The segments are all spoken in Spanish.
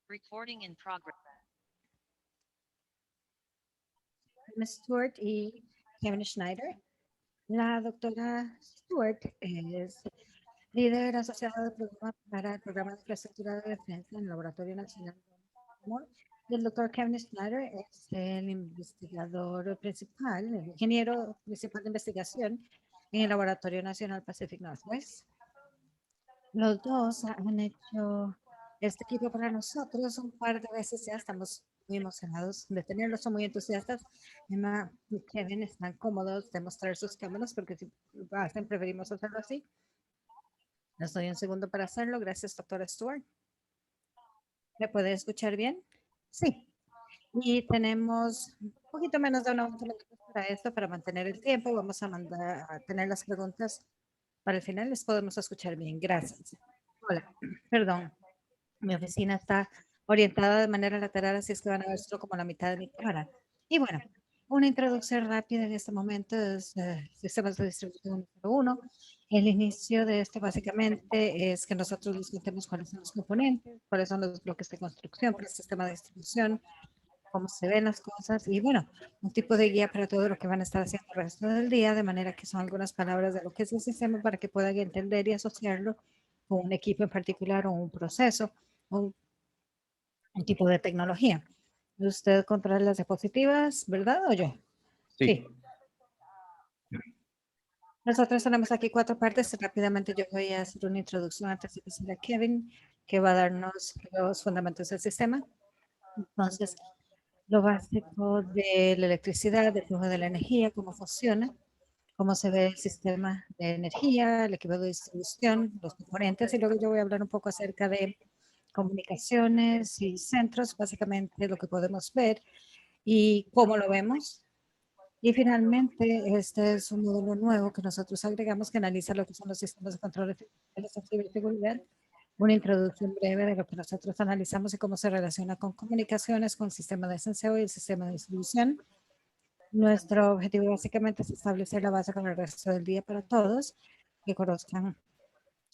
Recording in progress. Stewart y Kevin Schneider. La doctora Stewart es líder asociado del programa para el programa de infraestructura de defensa en el Laboratorio Nacional de Baltimore. Y el doctor Kevin Schneider es el investigador principal, el ingeniero principal de investigación en el Laboratorio Nacional Pacific Northwest. Los dos han hecho este equipo para nosotros un par de veces ya. Estamos muy emocionados de tenerlos, son muy entusiastas. Emma y Kevin están cómodos de mostrar sus cámaras porque si lo hacen, preferimos hacerlo así. Les doy un segundo para hacerlo. Gracias, doctora Stewart. ¿Me puede escuchar bien? Sí. Y tenemos un poquito menos de 90 minutos para esto, para mantener el tiempo. Vamos a mandar a tener las preguntas para el final. Les podemos escuchar bien. Gracias. Hola, perdón. Mi oficina está orientada de manera lateral, así es que van a ver solo como la mitad de mi cámara. Y bueno, una introducción rápida en este momento es sistemas de distribución número uno. El inicio de este básicamente es que nosotros les contemos cuáles son los componentes, cuáles son los bloques de construcción para el sistema de distribución, cómo se ven las cosas y bueno, un tipo de guía para todo lo que van a estar haciendo el resto del día, de manera que son algunas palabras de lo que es el sistema para que puedan entender y asociarlo con un equipo en particular o un proceso o un tipo de tecnología. Usted controla las diapositivas, ¿verdad? ¿O yo? Sí. Sí. Nosotros tenemos aquí 4 partes. Rápidamente yo voy a hacer una introducción antes de pasar a Kevin, que va a darnos los fundamentos del sistema. Entonces, lo básico de la electricidad, del flujo de la energía, cómo funciona, cómo se ve el sistema de energía, el equipo de distribución, los componentes, y luego yo voy a hablar un poco acerca de comunicaciones y centros, básicamente lo que podemos ver y cómo lo vemos. Y finalmente, este es un módulo nuevo que nosotros agregamos que analiza lo que son los sistemas de control de ciberseguridad, una introducción breve de lo que nosotros analizamos y cómo se relaciona con comunicaciones, con el sistema de senseo y el sistema de distribución. Nuestro objetivo básicamente es establecer la base para el resto del día para todos, que conozcan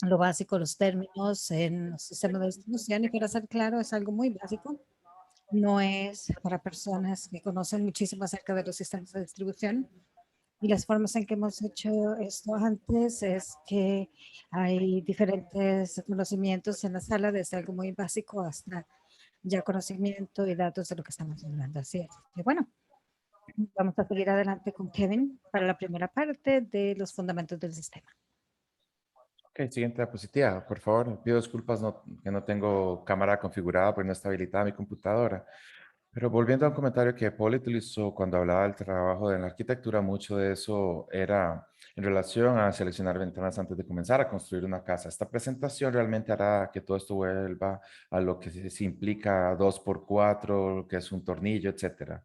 lo básico, los términos en los sistemas de distribución y para ser claro, es algo muy básico. No es para personas que conocen muchísimo acerca de los sistemas de distribución. Y las formas en que hemos hecho esto antes es que hay diferentes conocimientos en la sala, desde algo muy básico hasta ya conocimiento y datos de lo que estamos hablando. Así es. Y bueno, vamos a seguir adelante con Kevin para la primera parte de los fundamentos del sistema. Ok, siguiente diapositiva, por favor. Pido disculpas que no tengo cámara configurada porque no está habilitada mi computadora. Pero volviendo a un comentario que Paul utilizó cuando hablaba del trabajo de la arquitectura, mucho de eso era en relación a seleccionar ventanas antes de comenzar a construir una casa. Esta presentación realmente hará que todo esto vuelva a lo que se implica 2x4, que es un tornillo, etcétera.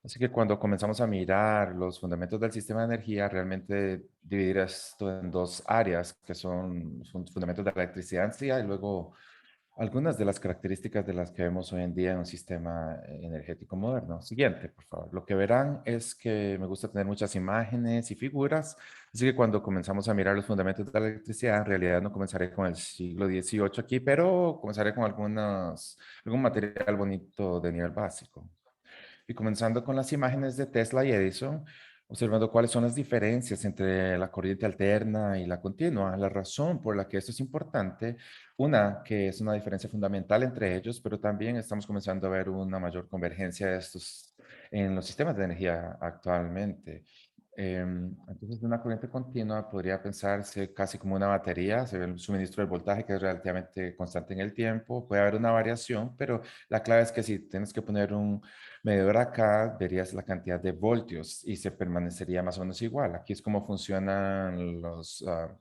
Así que cuando comenzamos a mirar los fundamentos del sistema de energía, realmente dividir esto en dos áreas, que son fundamentos de la electricidad en sí, y luego algunas de las características de las que vemos hoy en día en un sistema energético moderno. Siguiente, por favor. Lo que verán es que me gusta tener muchas imágenes y figuras, así que cuando comenzamos a mirar los fundamentos de la electricidad, en realidad no comenzaré con el siglo XVIII aquí, pero comenzaré con algún material bonito de nivel básico. Y comenzando con las imágenes de Tesla y Edison, observando cuáles son las diferencias entre la corriente alterna y la continua. La razón por la que esto es importante, una, que es una diferencia fundamental entre ellos, pero también estamos comenzando a ver una mayor convergencia de estos en los sistemas de energía actualmente. Entonces, una corriente continua podría pensarse casi como una batería, se ve el suministro del voltaje que es relativamente constante en el tiempo, puede haber una variación, pero la clave es que si tienes que poner un medidor acá, verías la cantidad de voltios y se permanecería más o menos igual. Aquí es como funcionan la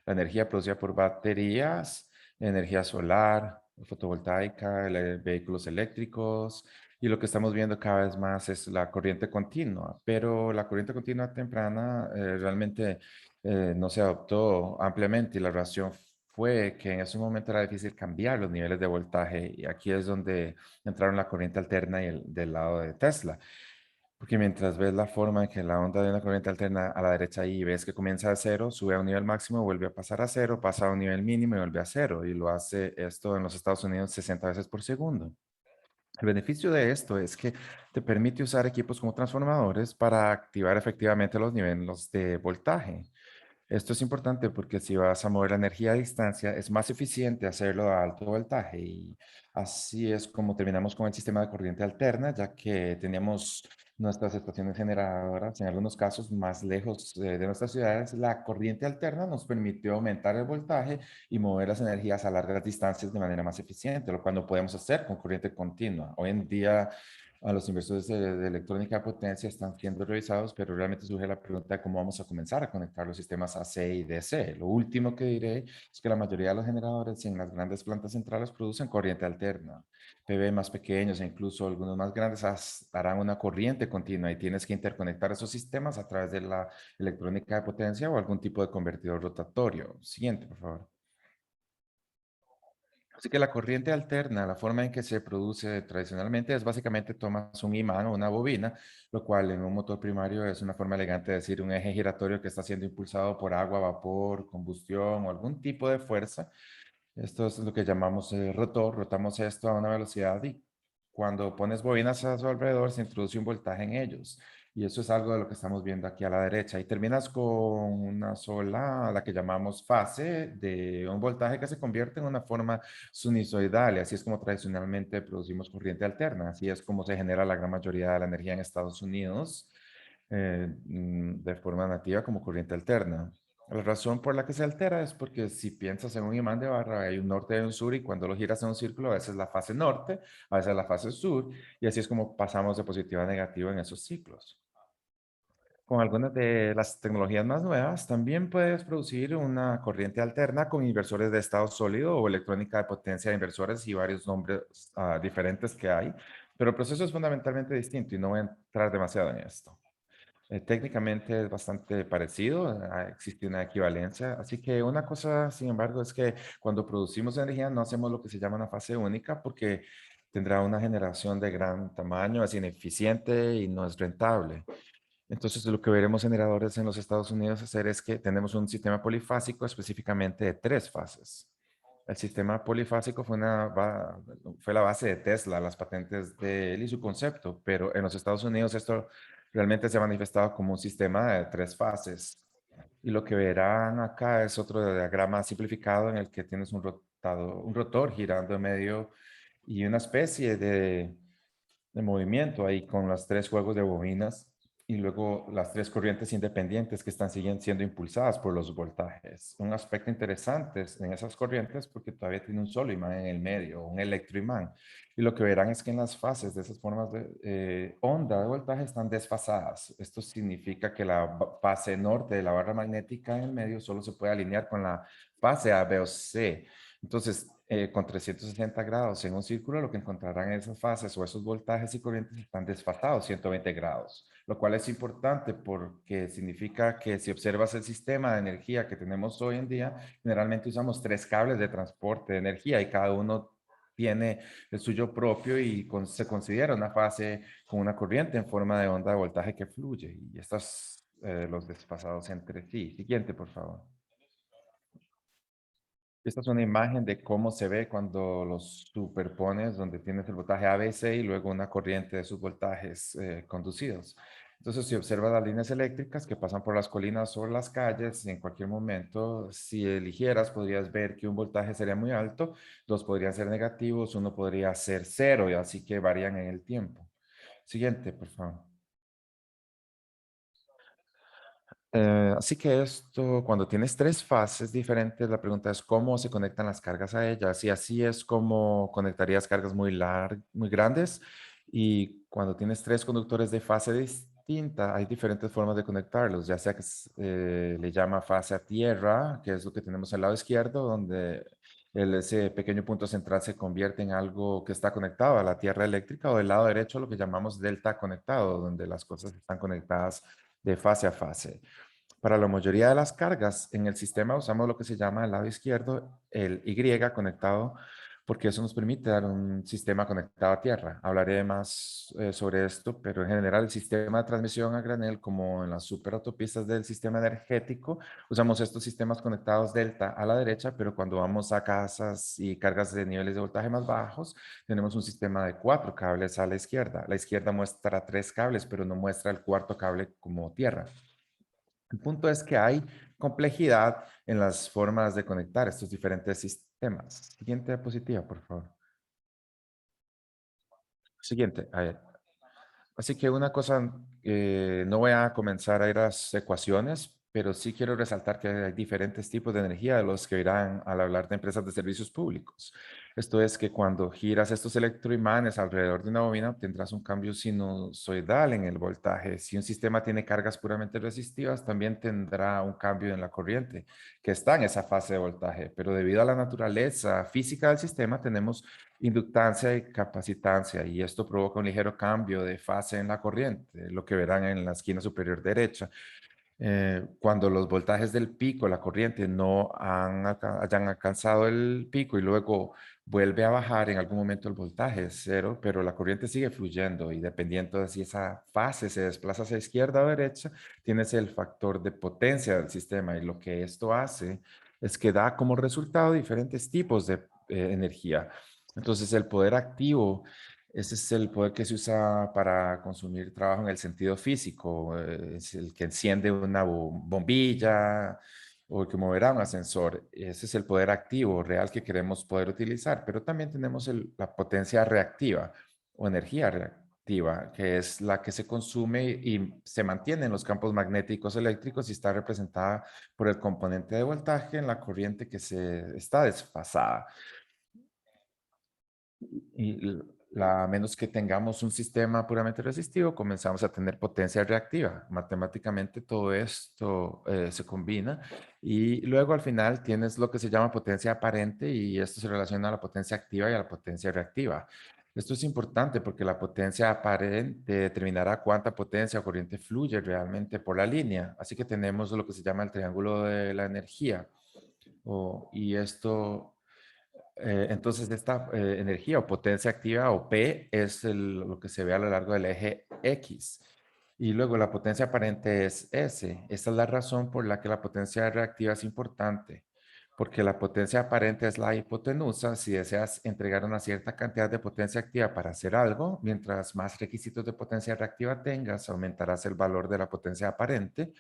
energía producida por baterías, energía solar, fotovoltaica, vehículos eléctricos, y lo que estamos viendo cada vez más es la corriente continua, pero la corriente continua temprana realmente no se adoptó ampliamente y la razón fue que en ese momento era difícil cambiar los niveles de voltaje y aquí es donde entraron la corriente alterna y del lado de Tesla. Porque mientras ves la forma en que la onda de una corriente alterna a la derecha y ves que comienza a cero, sube a un nivel máximo, vuelve a pasar a cero, pasa a un nivel mínimo y vuelve a cero. Y lo hace esto en los Estados Unidos 60 veces por segundo. El beneficio de esto es que te permite usar equipos como transformadores para activar efectivamente los niveles de voltaje. Esto es importante porque si vas a mover la energía a distancia, es más eficiente hacerlo a alto voltaje y así es como terminamos con el sistema de corriente alterna, ya que teníamos nuestras estaciones generadoras, en algunos casos más lejos de nuestras ciudades. La corriente alterna nos permitió aumentar el voltaje y mover las energías a largas distancias de manera más eficiente, lo cual no podemos hacer con corriente continua. Hoy en día a los inversores de electrónica de potencia están siendo revisados, pero realmente surge la pregunta de cómo vamos a comenzar a conectar los sistemas AC y DC. Lo último que diré es que la mayoría de los generadores en las grandes plantas centrales producen corriente alterna. PV más pequeños e incluso algunos más grandes harán una corriente continua y tienes que interconectar esos sistemas a través de la electrónica de potencia o algún tipo de convertidor rotatorio. Siguiente, por favor. Así que la corriente alterna, la forma en que se produce tradicionalmente es básicamente tomas un imán o una bobina, lo cual en un motor primario es una forma elegante de decir un eje giratorio que está siendo impulsado por agua, vapor, combustión o algún tipo de fuerza. Esto es lo que llamamos rotor. Rotamos esto a una velocidad y cuando pones bobinas a su alrededor se introduce un voltaje en ellos. Y eso es algo de lo que estamos viendo aquí a la derecha. Y terminas con una sola, la que llamamos fase, de un voltaje que se convierte en una forma sinusoidal. Y así es como tradicionalmente producimos corriente alterna. Así es como se genera la gran mayoría de la energía en Estados Unidos de forma nativa como corriente alterna. La razón por la que se altera es porque si piensas en un imán de barra, hay un norte y un sur, y cuando lo giras en un círculo, a veces la fase norte, a veces la fase sur, y así es como pasamos de positivo a negativo en esos ciclos. Con algunas de las tecnologías más nuevas, también puedes producir una corriente alterna con inversores de estado sólido o electrónica de potencia de inversores y varios nombres diferentes que hay, pero el proceso es fundamentalmente distinto y no voy a entrar demasiado en esto. Técnicamente es bastante parecido, existe una equivalencia. Así que una cosa, sin embargo, es que cuando producimos energía no hacemos lo que se llama una fase única porque tendrá una generación de gran tamaño, es ineficiente y no es rentable. Entonces, lo que veremos generadores en los Estados Unidos hacer es que tenemos un sistema polifásico específicamente de tres fases. El sistema polifásico fue la base de Tesla, las patentes de él y su concepto, pero en los Estados Unidos esto realmente se ha manifestado como un sistema de tres fases. Y lo que verán acá es otro diagrama simplificado en el que tienes un rotor girando en medio y una especie de movimiento ahí con los tres juegos de bobinas y luego las tres corrientes independientes que siguen siendo impulsadas por los voltajes. Un aspecto interesante en esas corrientes porque todavía tiene un solo imán en el medio, un electroimán. Y lo que verán es que en las fases de esas formas de onda de voltaje están desfasadas. Esto significa que la fase norte de la barra magnética en el medio solo se puede alinear con la fase A, B o C. Entonces, con 360 grados en un círculo, lo que encontrarán en esas fases o esos voltajes y corrientes están desfasados 120 grados, lo cual es importante porque significa que si observas el sistema de energía que tenemos hoy en día, generalmente usamos tres cables de transporte de energía y cada uno tiene el suyo propio y se considera una fase con una corriente en forma de onda de voltaje que fluye y estos los desfasados entre sí. Siguiente, por favor. Esta es una imagen de cómo se ve cuando los superpones, donde tienes el voltaje ABC y luego una corriente de sus voltajes conducidos. Entonces, si observas las líneas eléctricas que pasan por las colinas o las calles, en cualquier momento, si eligieras, podrías ver que un voltaje sería muy alto, dos podrían ser negativos, uno podría ser cero, y así que varían en el tiempo. Siguiente, por favor. Así que esto, cuando tienes tres fases diferentes, la pregunta es cómo se conectan las cargas a ellas. Y así es como conectarías cargas muy grandes. Y cuando tienes tres conductores de fase distinta, hay diferentes formas de conectarlos, ya sea que le llama fase a tierra, que es lo que tenemos al lado izquierdo, donde ese pequeño punto central se convierte en algo que está conectado a la tierra eléctrica, o del lado derecho, lo que llamamos delta conectado, donde las cosas están conectadas de fase a fase. Para la mayoría de las cargas en el sistema usamos lo que se llama el lado izquierdo, el Y conectado porque eso nos permite dar un sistema conectado a tierra. Hablaré más sobre esto, pero en general el sistema de transmisión a granel, como en las superautopistas del sistema energético, usamos estos sistemas conectados delta a la derecha, pero cuando vamos a casas y cargas de niveles de voltaje más bajos, tenemos un sistema de 4 cables a la izquierda. La izquierda muestra 3 cables, pero no muestra el cuarto cable como tierra. El punto es que hay complejidad en las formas de conectar estos diferentes sistemas. Siguiente diapositiva, por favor. Siguiente. Así que una cosa, no voy a comenzar a ir a las ecuaciones, pero sí quiero resaltar que hay diferentes tipos de energía de los que irán al hablar de empresas de servicios públicos. Esto es que cuando giras estos electroimanes alrededor de una bobina, tendrás un cambio sinusoidal en el voltaje. Si un sistema tiene cargas puramente resistivas, también tendrá un cambio en la corriente que está en esa fase de voltaje. Pero debido a la naturaleza física del sistema, tenemos inductancia y capacitancia, y esto provoca un ligero cambio de fase en la corriente, lo que verán en la esquina superior derecha. Cuando los voltajes del pico, la corriente, no hayan alcanzado el pico y luego vuelve a bajar, en algún momento el voltaje es cero, pero la corriente sigue fluyendo y dependiendo de si esa fase se desplaza hacia izquierda o derecha, tienes el factor de potencia del sistema y lo que esto hace es que da como resultado diferentes tipos de energía. Entonces el poder activo, ese es el poder que se usa para consumir trabajo en el sentido físico. Es el que enciende una bombilla o el que moverá un ascensor. Ese es el poder activo real que queremos poder utilizar. Pero también tenemos la potencia reactiva o energía reactiva, que es la que se consume y se mantiene en los campos magnéticos eléctricos y está representada por el componente de voltaje en la corriente que se está desfasada. Y a menos que tengamos un sistema puramente resistivo, comenzamos a tener potencia reactiva. Matemáticamente todo esto se combina y luego al final tienes lo que se llama potencia aparente y esto se relaciona a la potencia activa y a la potencia reactiva. Esto es importante porque la potencia aparente determinará cuánta potencia o corriente fluye realmente por la línea. Así que tenemos lo que se llama el triángulo de la energía. Y esto entonces, esta energía o potencia activa o P es lo que se ve a lo largo del eje X. Y luego la potencia aparente es S. Esta es la razón por la que la potencia reactiva es importante, porque la potencia aparente es la hipotenusa. Si deseas entregar una cierta cantidad de potencia activa para hacer algo, mientras más requisitos de potencia reactiva tengas, aumentarás el valor de la potencia aparente.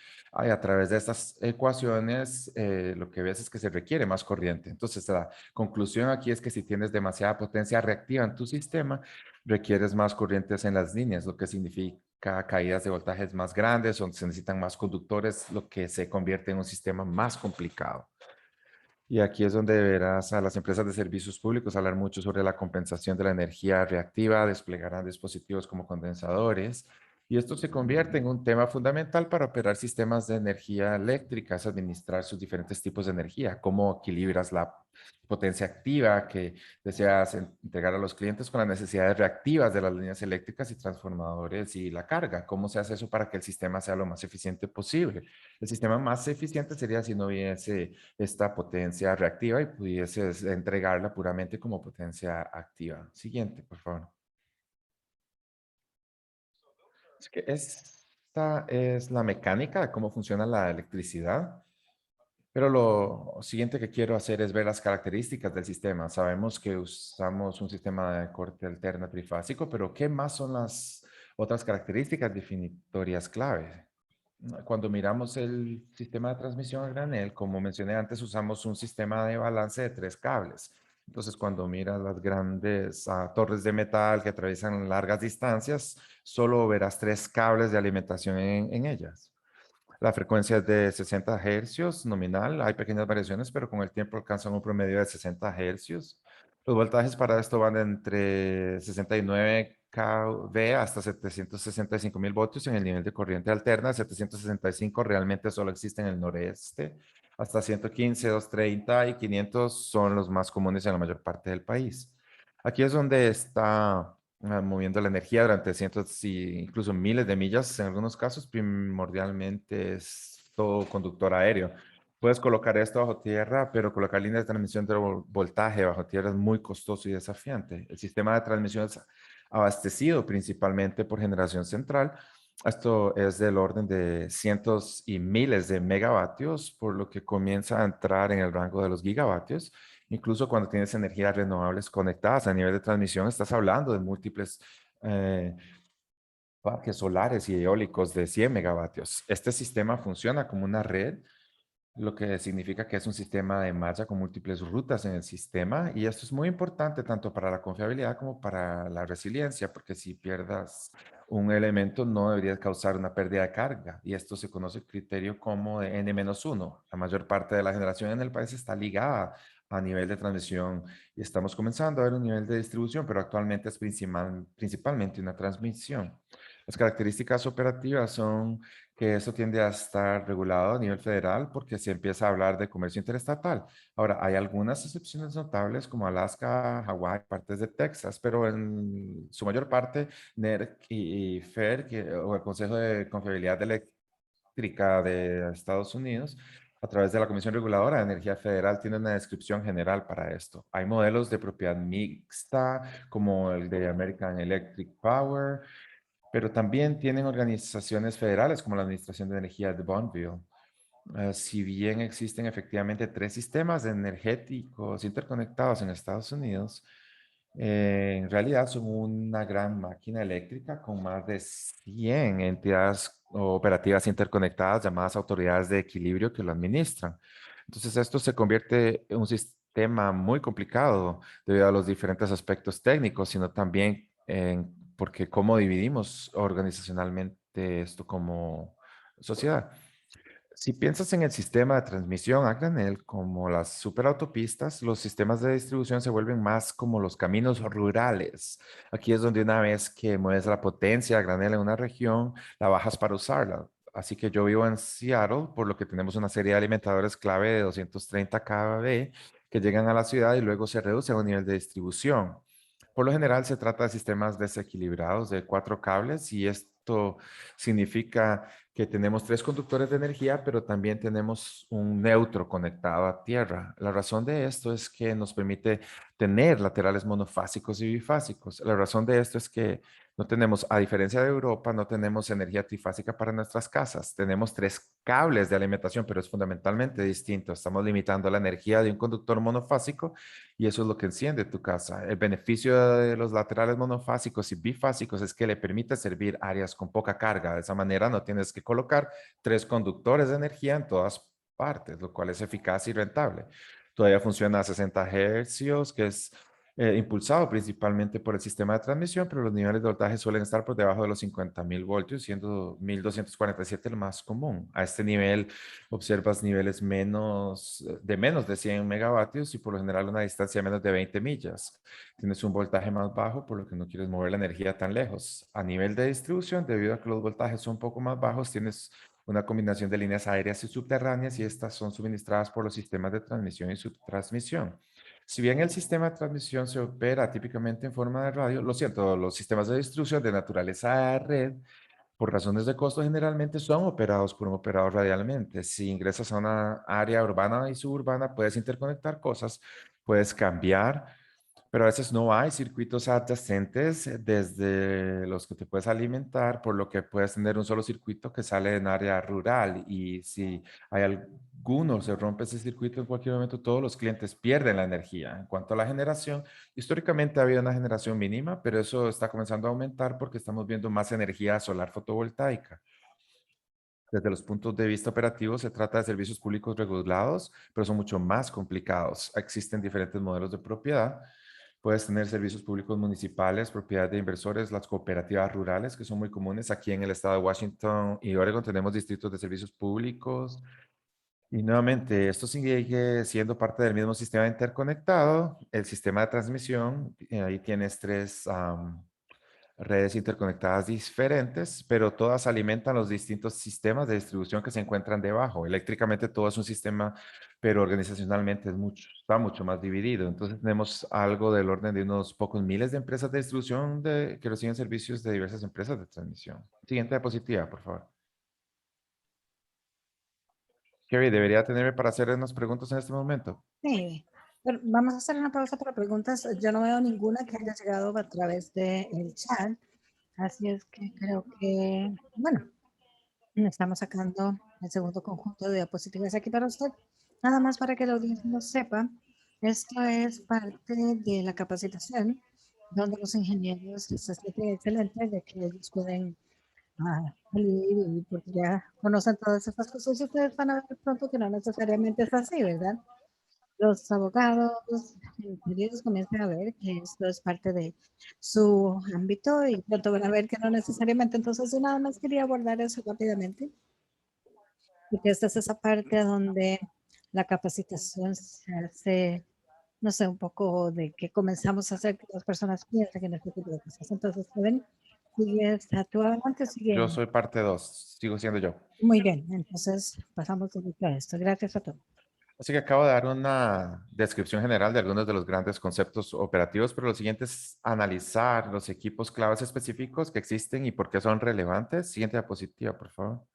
Y a través de estas ecuaciones, lo que ves es que se requiere más corriente. Entonces, la conclusión aquí es que si tienes demasiada potencia reactiva en tu sistema, requieres más corrientes en las líneas, lo que significa caídas de voltajes más grandes, o se necesitan más conductores, lo que se convierte en un sistema más complicado. Y aquí es donde verás a las empresas de servicios públicos hablar mucho sobre la compensación de la energía reactiva, desplegarán dispositivos como condensadores, y esto se convierte en un tema fundamental para operar sistemas de energía eléctrica, es administrar sus diferentes tipos de energía, cómo equilibras la potencia activa que deseas entregar a los clientes con las necesidades reactivas de las líneas eléctricas y transformadores y la carga, cómo se hace eso para que el sistema sea lo más eficiente posible. El sistema más eficiente sería si no hubiese esta potencia reactiva y pudieses entregarla puramente como potencia activa. Siguiente, por favor. Es que esta es la mecánica de cómo funciona la electricidad, pero lo siguiente que quiero hacer es ver las características del sistema. Sabemos que usamos un sistema de corte alterno trifásico, pero ¿qué más son las otras características definitorias clave? Cuando miramos el sistema de transmisión a granel, como mencioné antes, usamos un sistema de balance de 3 cables. Entonces, cuando miras las grandes torres de metal que atraviesan largas distancias, solo verás 3 cables de alimentación en ellas. La frecuencia es de 60 hercios nominal. Hay pequeñas variaciones, pero con el tiempo alcanzan un promedio de 60 hercios. Los voltajes para esto van de entre 69 kV hasta 765.000 voltios en el nivel de corriente alterna. 765 realmente solo existe en el noreste. Hasta 115, 230 y 500 son los más comunes en la mayor parte del país. Aquí es donde está moviendo la energía durante cientos y incluso miles de millas en algunos casos, primordialmente es todo conductor aéreo. Puedes colocar esto bajo tierra, pero colocar líneas de transmisión de voltaje bajo tierra es muy costoso y desafiante. El sistema de transmisión es abastecido principalmente por generación central. Esto es del orden de cientos y miles de megavatios, por lo que comienza a entrar en el rango de los gigavatios. Incluso cuando tienes energías renovables conectadas a nivel de transmisión, estás hablando de múltiples eh, parques solares y eólicos de 100 megavatios. Este sistema funciona como una red, lo que significa que es un sistema de malla con múltiples rutas en el sistema, y esto es muy importante tanto para la confiabilidad como para la resiliencia, porque si pierdas un elemento no debería causar una pérdida de carga, y esto se conoce el criterio como de N-1. La mayor parte de la generación en el país está ligada a nivel de transmisión y estamos comenzando a ver un nivel de distribución, pero actualmente es principalmente una transmisión. Las características operativas son que eso tiende a estar regulado a nivel federal porque se empieza a hablar de comercio interestatal. Ahora, hay algunas excepciones notables como Alaska, Hawái, partes de Texas, pero en su mayor parte, NERC y FER, o el Consejo de Confiabilidad Eléctrica de Estados Unidos, a través de la Comisión Reguladora de Energía Federal, tiene una descripción general para esto. Hay modelos de propiedad mixta, como el de American Electric Power, pero también tienen organizaciones federales como la Administración de Energía de Bonneville. Si bien existen efectivamente tres sistemas energéticos interconectados en Estados Unidos, en realidad son una gran máquina eléctrica con más de 100 entidades operativas interconectadas llamadas autoridades de equilibrio que lo administran. Entonces esto se convierte en un sistema muy complicado debido a los diferentes aspectos técnicos, sino también en porque cómo dividimos organizacionalmente esto como sociedad. Si piensas en el sistema de transmisión a granel como las superautopistas, los sistemas de distribución se vuelven más como los caminos rurales. Aquí es donde una vez que mueves la potencia a granel en una región, la bajas para usarla. Así que yo vivo en Seattle, por lo que tenemos una serie de alimentadores clave de 230 kV que llegan a la ciudad y luego se reduce a un nivel de distribución. Por lo general se trata de sistemas desequilibrados de cuatro cables, y esto significa que tenemos tres conductores de energía, pero también tenemos un neutro conectado a tierra. La razón de esto es que nos permite tener laterales monofásicos y bifásicos. La razón de esto es que no tenemos, a diferencia de Europa, no tenemos energía trifásica para nuestras casas. Tenemos tres cables de alimentación, pero es fundamentalmente distinto. Estamos limitando la energía de un conductor monofásico y eso es lo que enciende tu casa. El beneficio de los laterales monofásicos y bifásicos es que le permite servir áreas con poca carga. De esa manera no tienes que colocar tres conductores de energía en todas partes, lo cual es eficaz y rentable. Todavía funciona a 60 hercios, que es impulsado principalmente por el sistema de transmisión, pero los niveles de voltaje suelen estar por debajo de los 50.000 voltios, siendo 1247 el más común. A este nivel observas niveles de menos de 100 megavatios y por lo general una distancia de menos de 20 millas. Tienes un voltaje más bajo, por lo que no quieres mover la energía tan lejos. A nivel de distribución, debido a que los voltajes son un poco más bajos, tienes una combinación de líneas aéreas y subterráneas, y estas son suministradas por los sistemas de transmisión y subtransmisión. Si bien el sistema de transmisión se opera típicamente en forma de radio, lo siento, los sistemas de distribución de naturaleza red, por razones de costo, generalmente son operados por un operador radialmente. Si ingresas a una área urbana y suburbana, puedes interconectar cosas, puedes cambiar, pero a veces no hay circuitos adyacentes desde los que te puedes alimentar, por lo que puedes tener un solo circuito que sale en área rural. Y si hay alguno, se rompe ese circuito en cualquier momento, todos los clientes pierden la energía. En cuanto a la generación, históricamente ha habido una generación mínima, pero eso está comenzando a aumentar porque estamos viendo más energía solar fotovoltaica. Desde los puntos de vista operativos, se trata de servicios públicos regulados, pero son mucho más complicados. Existen diferentes modelos de propiedad. Puedes tener servicios públicos municipales, propiedad de inversores, las cooperativas rurales, que son muy comunes. Aquí en el estado de Washington y Oregon tenemos distritos de servicios públicos. Y nuevamente, esto sigue siendo parte del mismo sistema interconectado, el sistema de transmisión. Ahí tienes tres redes interconectadas diferentes, pero todas alimentan los distintos sistemas de distribución que se encuentran debajo. Eléctricamente todo es un sistema, pero organizacionalmente está mucho más dividido. Entonces tenemos algo del orden de unos pocos miles de empresas de distribución que reciben servicios de diversas empresas de transmisión. Siguiente diapositiva, por favor. Kerry, ¿debería tenerme para hacer unas preguntas en este momento? Sí, pero vamos a hacer una pausa para preguntas. Yo no veo ninguna que haya llegado a través del chat, así es que creo que, bueno, estamos sacando el segundo conjunto de diapositivas aquí para usted. Nada más para que la audiencia lo sepa, esto es parte de la capacitación donde los ingenieros se sienten excelentes de que ellos pueden salir y porque ya conocen todas estas cosas y ustedes van a ver pronto que no necesariamente es así, ¿verdad? Los abogados ingenieros comienzan a ver que esto es parte de su ámbito y pronto van a ver que no necesariamente. Entonces, yo nada más quería abordar eso rápidamente, porque esta es esa parte donde la capacitación se hace, no sé, un poco de que comenzamos a hacer que las personas piensen en este tipo de cosas. Entonces, ¿pueden? Sigue, tú adelante, sigue. Yo soy parte 2, sigo siendo yo. Muy bien, entonces pasamos directo a esto. Gracias a todos. Así que acabo de dar una descripción general de algunos de los grandes conceptos operativos, pero lo siguiente es analizar los equipos claves específicos que existen y por qué son relevantes. Siguiente diapositiva, por favor.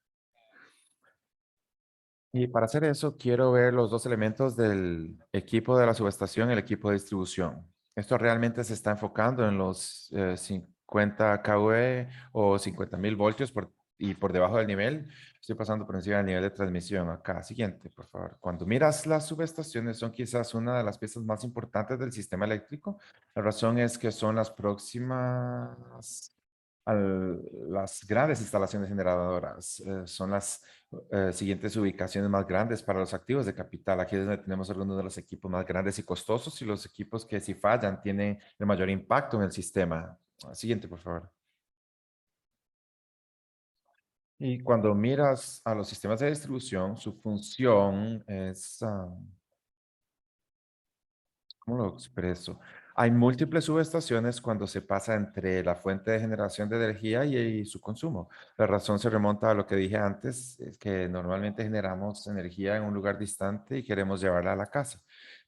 Y para hacer eso, quiero ver los dos elementos del equipo de la subestación y el equipo de distribución. Esto realmente se está enfocando en los 50 kV o 50.000 voltios y por debajo del nivel. Estoy pasando por encima del nivel de transmisión acá. Siguiente, por favor. Cuando miras las subestaciones, son quizás una de las piezas más importantes del sistema eléctrico. La razón es que son las próximas a las grandes instalaciones generadoras. Son las siguientes ubicaciones más grandes para los activos de capital. Aquí es donde tenemos algunos de los equipos más grandes y costosos y los equipos que si fallan tienen el mayor impacto en el sistema. Siguiente, por favor. Y cuando miras a los sistemas de distribución, su función es, ¿cómo lo expreso? Hay múltiples subestaciones cuando se pasa entre la fuente de generación de energía y su consumo. La razón se remonta a lo que dije antes, es que normalmente generamos energía en un lugar distante y queremos llevarla a la casa.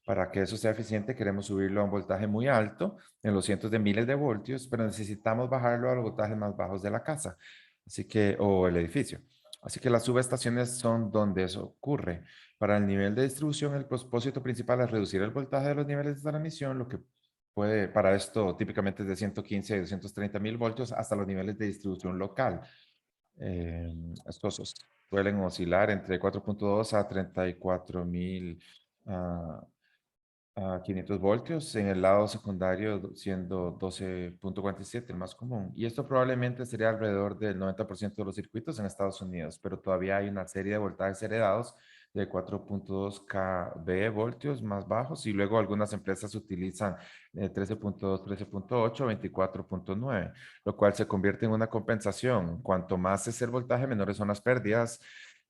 Para que eso sea eficiente, queremos subirlo a un voltaje muy alto, en los cientos de miles de voltios, pero necesitamos bajarlo a los voltajes más bajos de la casa, así que, o el edificio. Así que las subestaciones son donde eso ocurre. Para el nivel de distribución, el propósito principal es reducir el voltaje de los niveles de transmisión, lo que puede, para esto típicamente es de 115 a 230.000 voltios hasta los niveles de distribución local. Eh, estos suelen oscilar entre 4.2 a 34.000 a 500 voltios, en el lado secundario siendo 12.47 el más común. Y esto probablemente sería alrededor del 90% de los circuitos en Estados Unidos, pero todavía hay una serie de voltajes heredados de 4.2 kV voltios más bajos y luego algunas empresas utilizan 13.2, 13.8, 24.9, lo cual se convierte en una compensación. Cuanto más es el voltaje, menores son las pérdidas,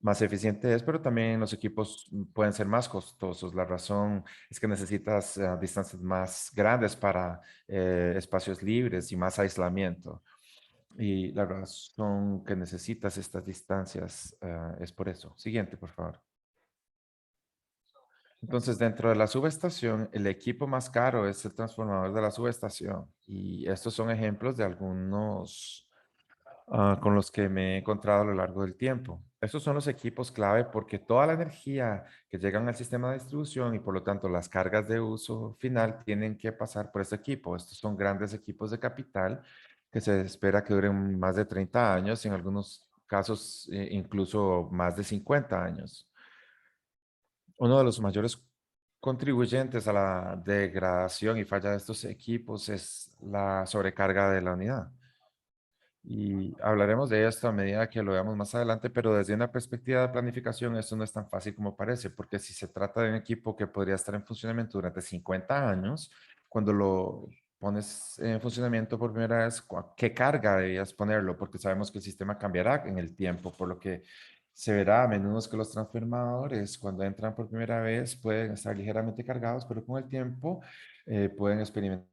más eficiente es, pero también los equipos pueden ser más costosos. La razón es que necesitas distancias más grandes para espacios libres y más aislamiento. Y la razón que necesitas estas distancias es por eso. Siguiente, por favor. Entonces, dentro de la subestación, el equipo más caro es el transformador de la subestación. Y estos son ejemplos de algunos con los que me he encontrado a lo largo del tiempo. Estos son los equipos clave porque toda la energía que llegan al sistema de distribución y por lo tanto las cargas de uso final tienen que pasar por este equipo. Estos son grandes equipos de capital que se espera que duren más de 30 años, en algunos casos incluso más de 50 años. Uno de los mayores contribuyentes a la degradación y falla de estos equipos es la sobrecarga de la unidad. Y hablaremos de esto a medida que lo veamos más adelante, pero desde una perspectiva de planificación esto no es tan fácil como parece, porque si se trata de un equipo que podría estar en funcionamiento durante 50 años, cuando lo pones en funcionamiento por primera vez, ¿qué carga deberías ponerlo? Porque sabemos que el sistema cambiará en el tiempo, por lo que se verá a menudo que los transformadores cuando entran por primera vez pueden estar ligeramente cargados, pero con el tiempo pueden experimentar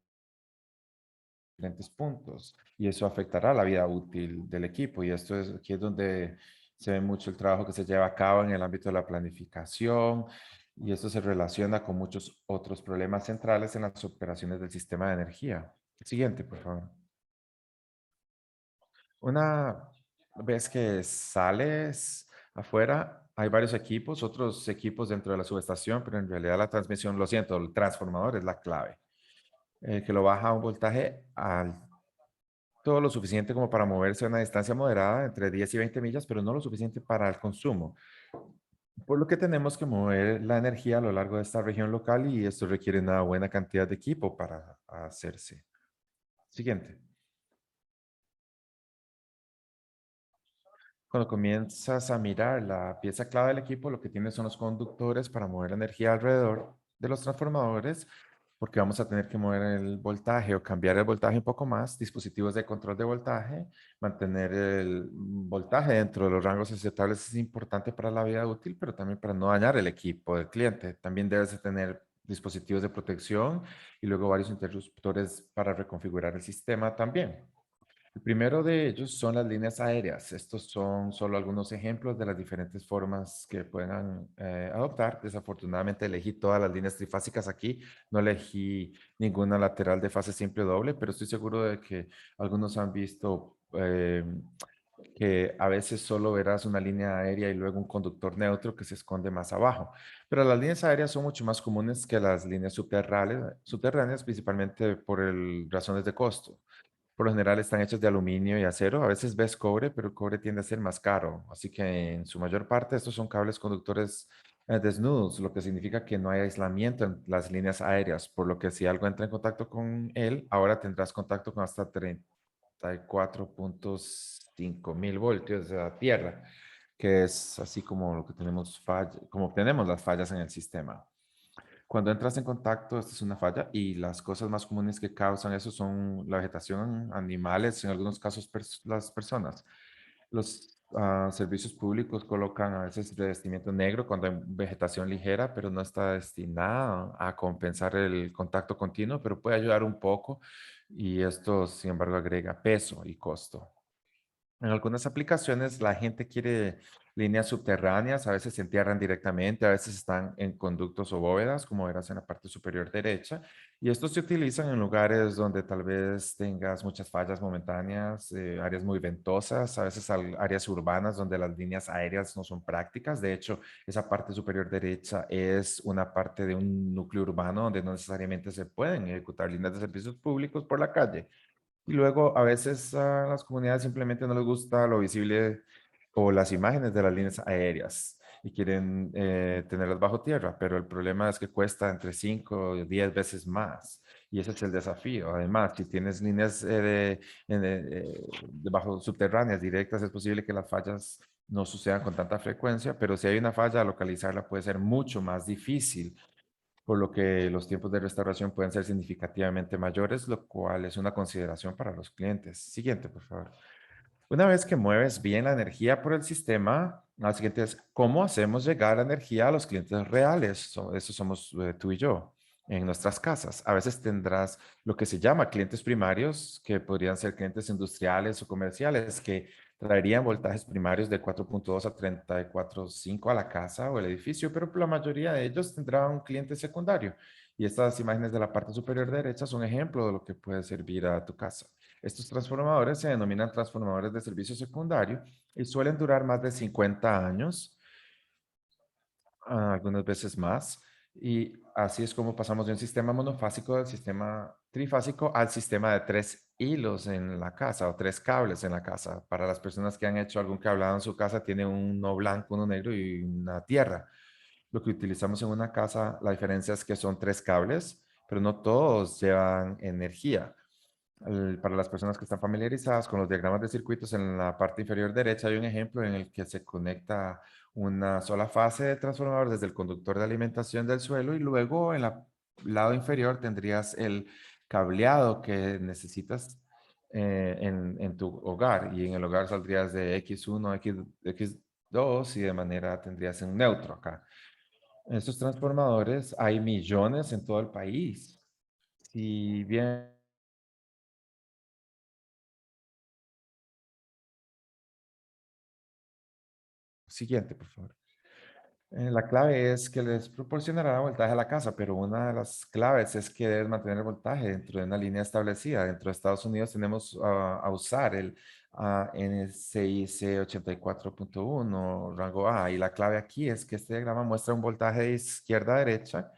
diferentes puntos y eso afectará la vida útil del equipo y esto es aquí es donde se ve mucho el trabajo que se lleva a cabo en el ámbito de la planificación y esto se relaciona con muchos otros problemas centrales en las operaciones del sistema de energía. Siguiente, por favor. Una vez que sales afuera, hay varios equipos, otros equipos dentro de la subestación, pero en realidad la transmisión, lo siento, el transformador es la clave, que lo baja a un voltaje todo lo suficiente como para moverse a una distancia moderada, entre 10 y 20 millas, pero no lo suficiente para el consumo. Por lo que tenemos que mover la energía a lo largo de esta región local y esto requiere una buena cantidad de equipo para hacerse. Siguiente. Cuando comienzas a mirar la pieza clave del equipo, lo que tienes son los conductores para mover la energía alrededor de los transformadores, porque vamos a tener que mover el voltaje o cambiar el voltaje un poco más, dispositivos de control de voltaje, mantener el voltaje dentro de los rangos aceptables es importante para la vida útil, pero también para no dañar el equipo del cliente. También debes de tener dispositivos de protección y luego varios interruptores para reconfigurar el sistema también. El primero de ellos son las líneas aéreas. Estos son solo algunos ejemplos de las diferentes formas que puedan adoptar. Desafortunadamente elegí todas las líneas trifásicas aquí. No elegí ninguna lateral de fase simple o doble, pero estoy seguro de que algunos han visto que a veces solo verás una línea aérea y luego un conductor neutro que se esconde más abajo. Pero las líneas aéreas son mucho más comunes que las líneas subterráneas, principalmente por razones de costo. Por lo general están hechos de aluminio y acero. A veces ves cobre, pero el cobre tiende a ser más caro. Así que en su mayor parte estos son cables conductores desnudos, lo que significa que no hay aislamiento en las líneas aéreas, por lo que si algo entra en contacto con él, ahora tendrás contacto con hasta 34.5 mil voltios de la Tierra, que es así como lo que tenemos como obtenemos las fallas en el sistema. Cuando entras en contacto, esta es una falla y las cosas más comunes que causan eso son la vegetación, animales, en algunos casos las personas. Los servicios públicos colocan a veces revestimiento negro cuando hay vegetación ligera, pero no está destinada a compensar el contacto continuo, pero puede ayudar un poco y esto, sin embargo, agrega peso y costo. En algunas aplicaciones la gente quiere líneas subterráneas, a veces se entierran directamente, a veces están en conductos o bóvedas, como verás en la parte superior derecha, y estos se utilizan en lugares donde tal vez tengas muchas fallas momentáneas, áreas muy ventosas, a veces áreas urbanas donde las líneas aéreas no son prácticas. De hecho, esa parte superior derecha es una parte de un núcleo urbano donde no necesariamente se pueden ejecutar líneas de servicios públicos por la calle. Y luego a veces a las comunidades simplemente no les gusta lo visible o las imágenes de las líneas aéreas y quieren tenerlas bajo tierra, pero el problema es que cuesta entre 5 o 10 veces más y ese es el desafío. Además, si tienes líneas de bajo subterráneas directas, es posible que las fallas no sucedan con tanta frecuencia, pero si hay una falla, localizarla puede ser mucho más difícil por lo que los tiempos de restauración pueden ser significativamente mayores, lo cual es una consideración para los clientes. Siguiente, por favor. Una vez que mueves bien la energía por el sistema, la siguiente es, ¿cómo hacemos llegar la energía a los clientes reales? Eso somos tú y yo en nuestras casas. A veces tendrás lo que se llama clientes primarios, que podrían ser clientes industriales o comerciales, que traerían voltajes primarios de 4.2 a 34.5 a la casa o el edificio, pero la mayoría de ellos tendrá un cliente secundario. Y estas imágenes de la parte superior derecha son ejemplo de lo que puede servir a tu casa. Estos transformadores se denominan transformadores de servicio secundario y suelen durar más de 50 años, algunas veces más. Y así es como pasamos de un sistema monofásico del sistema trifásico al sistema de 3 hilos en la casa o 3 cables en la casa. Para las personas que han hecho algún cableado en su casa, tiene uno blanco, uno negro y una tierra. Lo que utilizamos en una casa, la diferencia es que son 3 cables, pero no todos llevan energía. Para las personas que están familiarizadas con los diagramas de circuitos, en la parte inferior derecha hay un ejemplo en el que se conecta una sola fase de transformador desde el conductor de alimentación del suelo y luego en el lado inferior tendrías el cableado que necesitas en tu hogar y en el hogar saldrías de X1, X2 y de manera tendrías un neutro acá. En estos transformadores hay millones en todo el país. Si bien Siguiente, por favor. La clave es que les proporcionará voltaje a la casa, pero una de las claves es que debes mantener el voltaje dentro de una línea establecida. Dentro de Estados Unidos tenemos a usar el NCIC 84.1 rango A, y la clave aquí es que este diagrama muestra un voltaje de izquierda a derecha,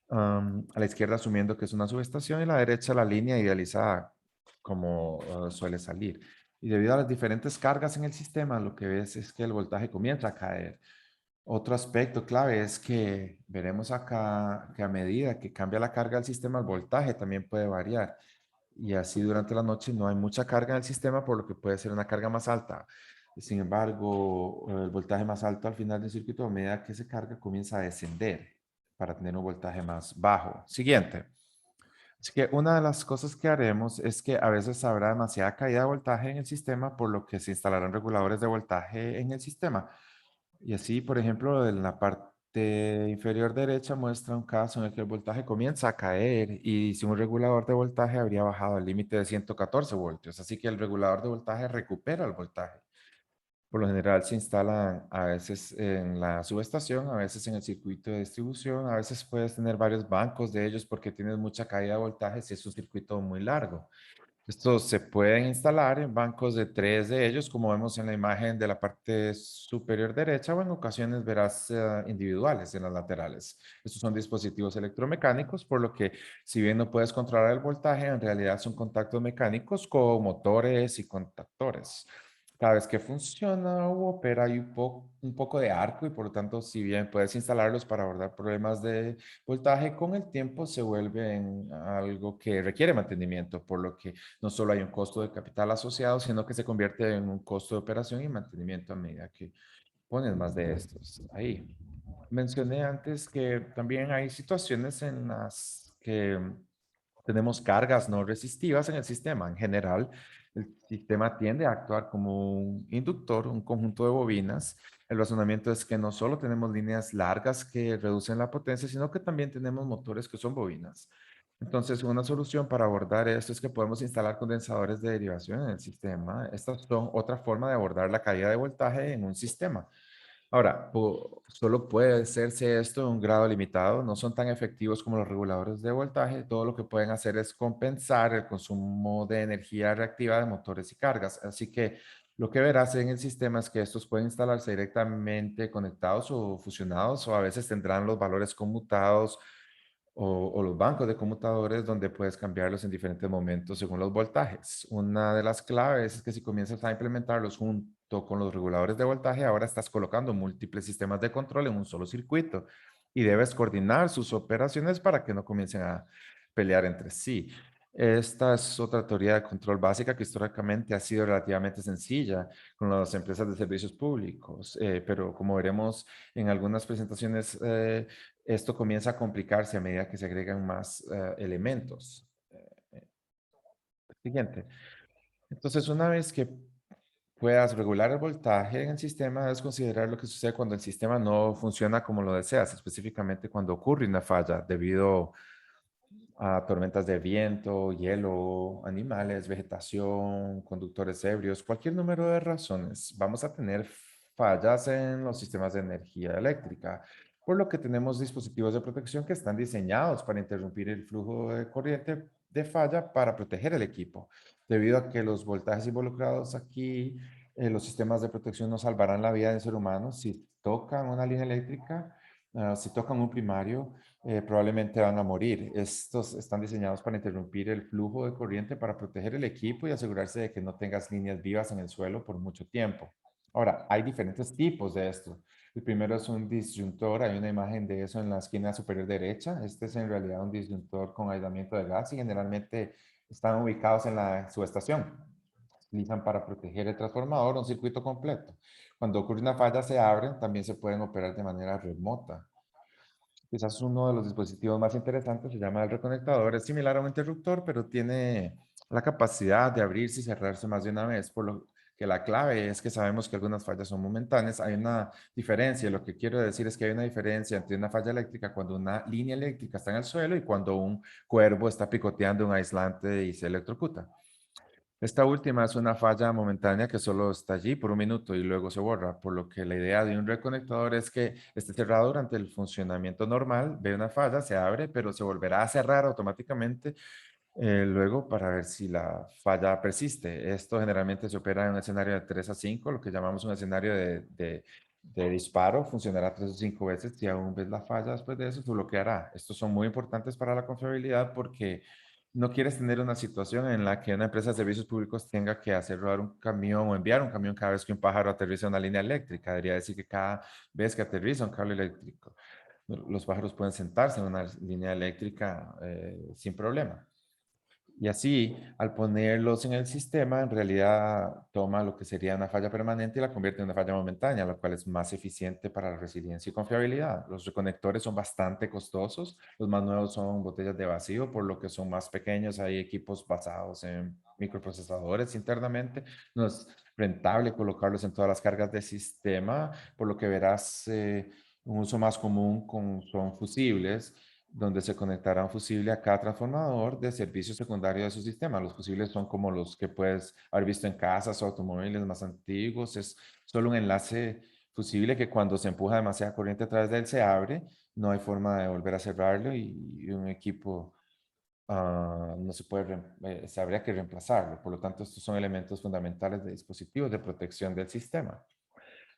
a la izquierda asumiendo que es una subestación y a la derecha la línea idealizada como suele salir. Y debido a las diferentes cargas en el sistema, lo que ves es que el voltaje comienza a caer. Otro aspecto clave es que veremos acá que a medida que cambia la carga del sistema, el voltaje también puede variar. Y así durante la noche no hay mucha carga en el sistema, por lo que puede ser una carga más alta. Sin embargo, el voltaje más alto al final del circuito, a medida que se carga, comienza a descender para tener un voltaje más bajo. Siguiente. Así que una de las cosas que haremos es que a veces habrá demasiada caída de voltaje en el sistema, por lo que se instalarán reguladores de voltaje en el sistema. Y así, por ejemplo, en la parte inferior derecha muestra un caso en el que el voltaje comienza a caer y si un regulador de voltaje habría bajado al límite de 114 voltios. Así que el regulador de voltaje recupera el voltaje. Por lo general se instalan a veces en la subestación, a veces en el circuito de distribución, a veces puedes tener varios bancos de ellos porque tienes mucha caída de voltaje si es un circuito muy largo. Estos se pueden instalar en bancos de tres de ellos, como vemos en la imagen de la parte superior derecha, o en ocasiones verás individuales en las laterales. Estos son dispositivos electromecánicos, por lo que si bien no puedes controlar el voltaje, en realidad son contactos mecánicos con motores y contactores. Cada vez que funciona o opera hay un poco de arco y por lo tanto, si bien puedes instalarlos para abordar problemas de voltaje, con el tiempo se vuelven algo que requiere mantenimiento, por lo que no solo hay un costo de capital asociado, sino que se convierte en un costo de operación y mantenimiento a medida que pones más de estos ahí. Mencioné antes que también hay situaciones en las que tenemos cargas no resistivas en el sistema. En general, el sistema tiende a actuar como un inductor, un conjunto de bobinas. El razonamiento es que no solo tenemos líneas largas que reducen la potencia, sino que también tenemos motores que son bobinas. Entonces, una solución para abordar esto es que podemos instalar condensadores de derivación en el sistema. Estas son otra forma de abordar la caída de voltaje en un sistema. Ahora, solo puede hacerse esto en un grado limitado, no son tan efectivos como los reguladores de voltaje. Todo lo que pueden hacer es compensar el consumo de energía reactiva de motores y cargas. Así que lo que verás en el sistema es que estos pueden instalarse directamente conectados o fusionados, o a veces tendrán los valores conmutados o los bancos de conmutadores donde puedes cambiarlos en diferentes momentos según los voltajes. Una de las claves es que si comienzas a implementarlos junto con los reguladores de voltaje, ahora estás colocando múltiples sistemas de control en un solo circuito y debes coordinar sus operaciones para que no comiencen a pelear entre sí. Esta es otra teoría de control básica que históricamente ha sido relativamente sencilla con las empresas de servicios públicos, pero como veremos en algunas presentaciones, esto comienza a complicarse a medida que se agregan más elementos. Siguiente. Entonces, una vez que puedas regular el voltaje en el sistema, debes considerar lo que sucede cuando el sistema no funciona como lo deseas, específicamente cuando ocurre una falla debido a tormentas de viento, hielo, animales, vegetación, conductores ebrios, cualquier número de razones. Vamos a tener fallas en los sistemas de energía eléctrica, por lo que tenemos dispositivos de protección que están diseñados para interrumpir el flujo de corriente de falla para proteger el equipo. Debido a que los voltajes involucrados aquí, los sistemas de protección nos salvarán la vida del ser humano si tocan una línea eléctrica, si tocan un primario, probablemente van a morir. Estos están diseñados para interrumpir el flujo de corriente para proteger el equipo y asegurarse de que no tengas líneas vivas en el suelo por mucho tiempo. Ahora, hay diferentes tipos de esto. El primero es un disyuntor. Hay una imagen de eso en la esquina superior derecha. Este es en realidad un disyuntor con aislamiento de gas y generalmente están ubicados en la subestación. Se utilizan para proteger el transformador o un circuito completo. Cuando ocurre una falla, se abren. También se pueden operar de manera remota. Quizás uno de los dispositivos más interesantes se llama el reconectador. Es similar a un interruptor, pero tiene la capacidad de abrirse y cerrarse más de una vez, por lo que la clave es que sabemos que algunas fallas son momentáneas. Hay una diferencia. Lo que quiero decir es que hay una diferencia entre una falla eléctrica cuando una línea eléctrica está en el suelo y cuando un cuervo está picoteando un aislante y se electrocuta. Esta última es una falla momentánea que solo está allí por un minuto y luego se borra, por lo que la idea de un reconector es que esté cerrado durante el funcionamiento normal, ve una falla, se abre, pero se volverá a cerrar automáticamente luego para ver si la falla persiste. Esto generalmente se opera en un escenario de 3 a 5, lo que llamamos un escenario de disparo. Funcionará 3 o 5 veces. Si aún ves la falla después de eso, se bloqueará. Estos son muy importantes para la confiabilidad porque no quieres tener una situación en la que una empresa de servicios públicos tenga que hacer rodar un camión o enviar un camión cada vez que un pájaro aterriza en una línea eléctrica. Debería decir que cada vez que aterriza un cable eléctrico, los pájaros pueden sentarse en una línea eléctrica sin problema. Y así, al ponerlos en el sistema, en realidad toma lo que sería una falla permanente y la convierte en una falla momentánea, lo cual es más eficiente para la resiliencia y confiabilidad. Los reconectores son bastante costosos, los más nuevos son botellas de vacío, por lo que son más pequeños. Hay equipos basados en microprocesadores internamente. No es rentable colocarlos en todas las cargas del sistema, por lo que verás un uso más común son fusibles donde se conectará un fusible a cada transformador de servicio secundario de su sistema. Los fusibles son como los que puedes haber visto en casas o automóviles más antiguos. Es solo un enlace fusible que cuando se empuja demasiada corriente a través de él se abre. No hay forma de volver a cerrarlo y un equipo no se puede, se habría que reemplazarlo. Por lo tanto, estos son elementos fundamentales de dispositivos de protección del sistema.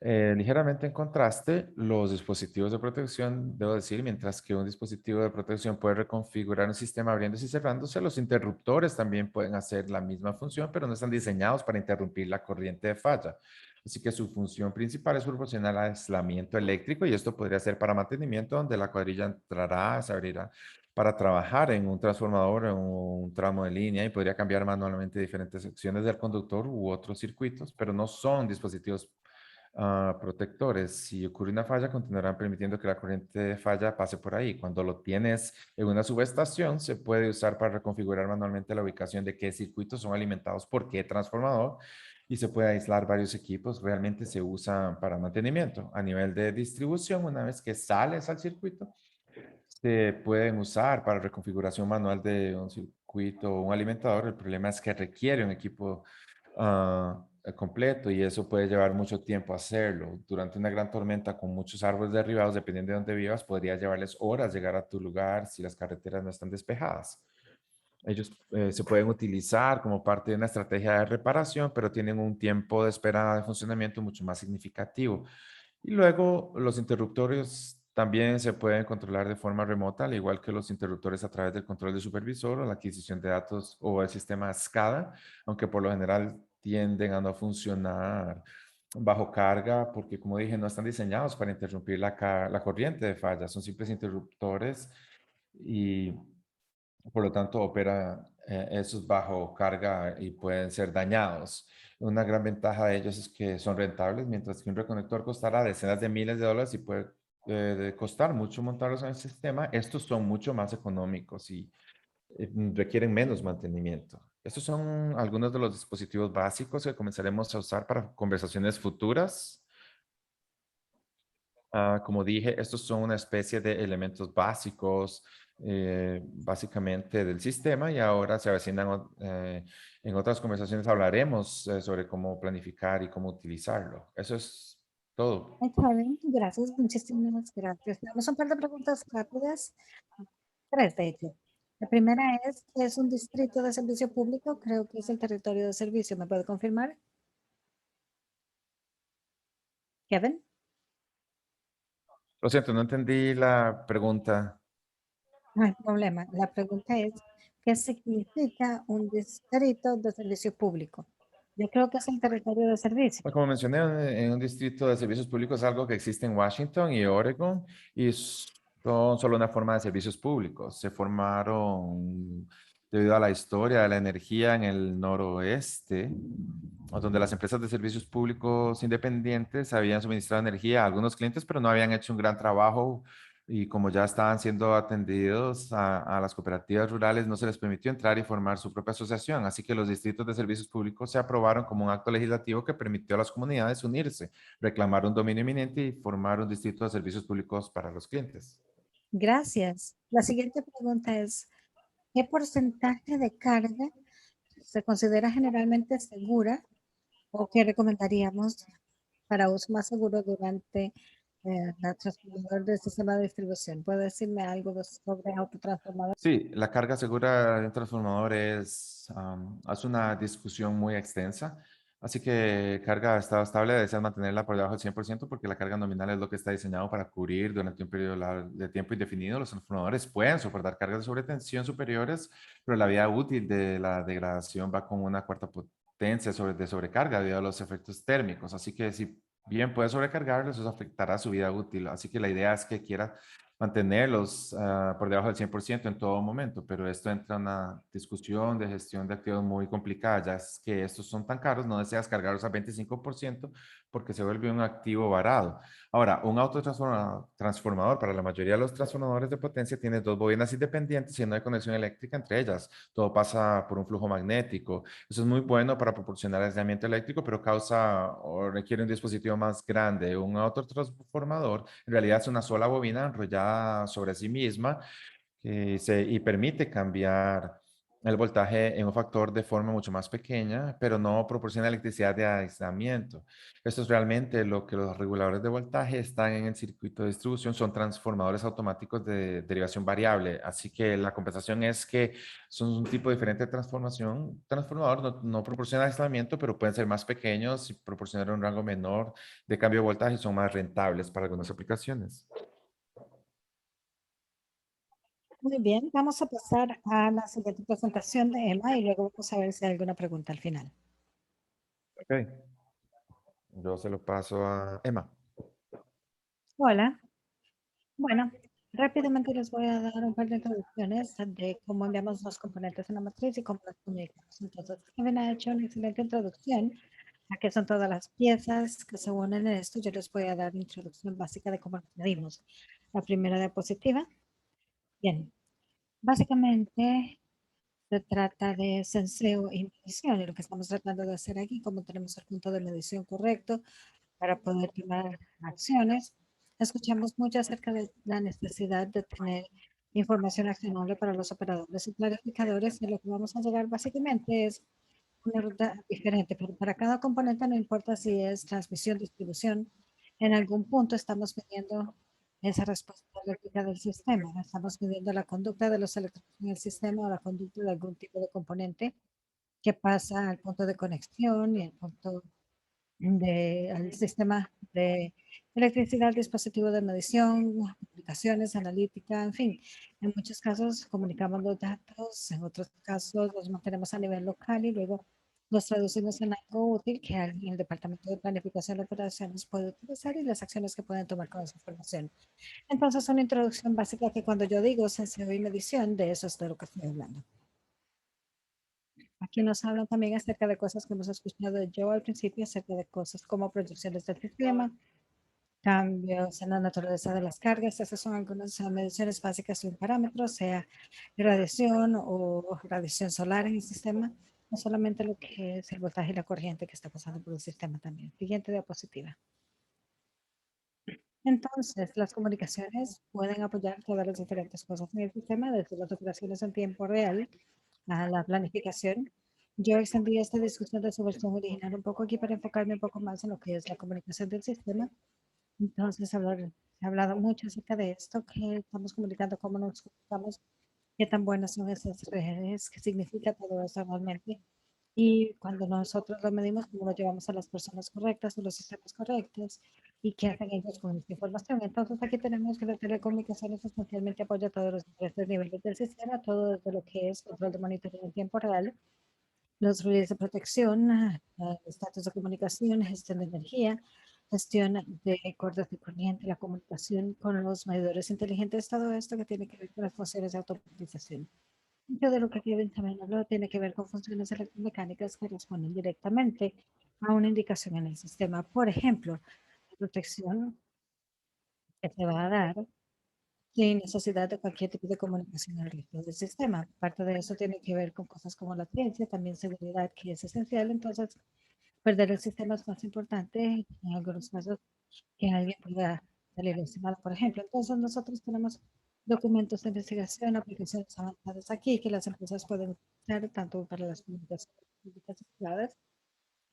Ligeramente en contraste, los dispositivos de protección, debo decir, mientras que un dispositivo de protección puede reconfigurar un sistema abriéndose y cerrándose, los interruptores también pueden hacer la misma función, pero no están diseñados para interrumpir la corriente de falla. Así que su función principal es proporcionar aislamiento eléctrico y esto podría ser para mantenimiento, donde la cuadrilla entrará, se abrirá para trabajar en un transformador, en un tramo de línea y podría cambiar manualmente diferentes secciones del conductor u otros circuitos, pero no son dispositivos protectores. Si ocurre una falla, continuarán permitiendo que la corriente de falla pase por ahí. Cuando lo tienes en una subestación, se puede usar para reconfigurar manualmente la ubicación de qué circuitos son alimentados por qué transformador y se puede aislar varios equipos. Realmente se usa para mantenimiento. A nivel de distribución, una vez que sales al circuito, se pueden usar para reconfiguración manual de un circuito o un alimentador. El problema es que requiere un equipo completo y eso puede llevar mucho tiempo hacerlo. Durante una gran tormenta con muchos árboles derribados, dependiendo de dónde vivas, podría llevarles horas llegar a tu lugar si las carreteras no están despejadas. Ellos se pueden utilizar como parte de una estrategia de reparación, pero tienen un tiempo de espera de funcionamiento mucho más significativo. Y luego los interruptores también se pueden controlar de forma remota, al igual que los interruptores a través del control de supervisor o la adquisición de datos o el sistema SCADA, aunque por lo general tienden a no funcionar bajo carga porque, como dije, no están diseñados para interrumpir la corriente de falla. Son simples interruptores y por lo tanto opera esos bajo carga y pueden ser dañados. Una gran ventaja de ellos es que son rentables, mientras que un reconector costará decenas de miles de dólares y puede costar mucho montarlos en el sistema. Estos son mucho más económicos y requieren menos mantenimiento. Estos son algunos de los dispositivos básicos que comenzaremos a usar para conversaciones futuras. Como dije, estos son una especie de elementos básicos, básicamente del sistema y ahora se avecinan, en otras conversaciones hablaremos sobre cómo planificar y cómo utilizarlo. Eso es todo. Está bien, gracias, muchísimas gracias. Tenemos un par de preguntas rápidas, tres de hecho. La primera es, ¿qué es un distrito de servicio público? Creo que es el territorio de servicio. ¿Me puede confirmar? Kevin. Lo siento, no entendí la pregunta. No hay problema. La pregunta es, ¿qué significa un distrito de servicio público? Yo creo que es el territorio de servicio. Pues como mencioné, en un distrito de servicios públicos es algo que existe en Washington y Oregon y son solo una forma de servicios públicos. Se formaron debido a la historia de la energía en el noroeste, donde las empresas de servicios públicos independientes habían suministrado energía a algunos clientes, pero no habían hecho un gran trabajo y como ya estaban siendo atendidos a las cooperativas rurales, no se les permitió entrar y formar su propia asociación. Así que los distritos de servicios públicos se aprobaron como un acto legislativo que permitió a las comunidades unirse, reclamar un dominio inminente y formar un distrito de servicios públicos para los clientes. Gracias. La siguiente pregunta es, ¿qué porcentaje de carga se considera generalmente segura o qué recomendaríamos para uso más seguro durante la transformador del sistema de distribución? ¿Puede decirme algo sobre autotransformador? Sí, la carga segura de un transformador es una discusión muy extensa. Así que carga de estado estable deseas mantenerla por debajo del 100% porque la carga nominal es lo que está diseñado para cubrir durante un periodo de tiempo indefinido. Los transformadores pueden soportar cargas de sobretensión superiores, pero la vida útil de la degradación va con una cuarta potencia de sobrecarga debido a los efectos térmicos. Así que si bien puede sobrecargarlos, eso afectará su vida útil. Así que la idea es que quiera mantenerlos por debajo del 100% en todo momento, pero esto entra en una discusión de gestión de activos muy complicada, ya es que estos son tan caros, no deseas cargarlos al 25% porque se vuelve un activo varado. Ahora, un autotransformador para la mayoría de los transformadores de potencia tiene dos bobinas independientes y no hay conexión eléctrica entre ellas. Todo pasa por un flujo magnético. Eso es muy bueno para proporcionar aislamiento eléctrico, pero causa o requiere un dispositivo más grande. Un autotransformador en realidad es una sola bobina enrollada sobre sí misma y permite cambiar el voltaje en un factor de forma mucho más pequeña, pero no proporciona electricidad de aislamiento. Esto es realmente lo que los reguladores de voltaje están en el circuito de distribución, son transformadores automáticos de derivación variable. Así que la compensación es que son un tipo diferente de transformación. Transformador no proporciona aislamiento, pero pueden ser más pequeños y proporcionar un rango menor de cambio de voltaje y son más rentables para algunas aplicaciones. Muy bien, vamos a pasar a la siguiente presentación de Emma y luego vamos a ver si hay alguna pregunta al final. Ok, yo se lo paso a Emma. Hola, bueno, rápidamente les voy a dar un par de introducciones de cómo enviamos los componentes en la matriz y cómo los comunicamos. Entonces, Kevin ha hecho una excelente introducción a qué son todas las piezas que se unen en esto. Yo les voy a dar introducción básica de cómo lo medimos. La primera diapositiva. Bien, básicamente se trata de senseo y medición y lo que estamos tratando de hacer aquí, como tenemos el punto de medición correcto para poder tomar acciones. Escuchamos mucho acerca de la necesidad de tener información accionable para los operadores y clarificadores y lo que vamos a llegar básicamente es una ruta diferente, pero para cada componente no importa si es transmisión, distribución, en algún punto estamos midiendo esa respuesta eléctrica del sistema, estamos midiendo la conducta de los electrones en el sistema o la conducta de algún tipo de componente que pasa al punto de conexión y al punto al sistema de electricidad, dispositivo de medición, aplicaciones, analítica, en fin. En muchos casos comunicamos los datos, en otros casos los mantenemos a nivel local y luego los traducimos en algo útil que alguien en el Departamento de Planificación de Operaciones puede utilizar y las acciones que pueden tomar con esa información. Entonces, una introducción básica que cuando yo digo senseo y medición, de eso es de lo que estoy hablando. Aquí nos hablan también acerca de cosas que hemos escuchado yo al principio, acerca de cosas como proyecciones del sistema, cambios en la naturaleza de las cargas. Esas son algunas mediciones básicas de un parámetro, sea radiación o radiación solar en el sistema, no solamente lo que es el voltaje y la corriente que está pasando por el sistema también. Siguiente diapositiva. Entonces, las comunicaciones pueden apoyar todas las diferentes cosas en el sistema, desde las operaciones en tiempo real a la planificación. Yo extendí esta discusión de su versión original un poco aquí para enfocarme un poco más en lo que es la comunicación del sistema. Entonces, se ha hablado mucho acerca de esto, que estamos comunicando, cómo nos comunicamos, qué tan buenas son esas redes, qué significa todo eso realmente. Y cuando nosotros lo medimos, cómo lo llevamos a las personas correctas, a los sistemas correctos y qué hacen ellos con esta información. Entonces, aquí tenemos que la telecomunicaciones esencialmente apoya todos los diferentes niveles del sistema, todo desde lo que es control de monitoreo en tiempo real, los ruidos de protección, estatus de comunicación, gestión de energía, gestión de cortes de corriente, la comunicación con los medidores inteligentes, todo esto que tiene que ver con las funciones de automatización. Mucho de lo que Kevin también habló tiene que ver con funciones electromecánicas que responden directamente a una indicación en el sistema. Por ejemplo, la protección que se va a dar sin necesidad de cualquier tipo de comunicación al resto del sistema. Parte de eso tiene que ver con cosas como la ciencia, también seguridad, que es esencial. Entonces, perder el sistema es más importante en algunos casos que alguien pueda salir lastimado, por ejemplo. Entonces, nosotros tenemos documentos de investigación, aplicaciones avanzadas aquí que las empresas pueden usar tanto para las comunicaciones públicas y privadas.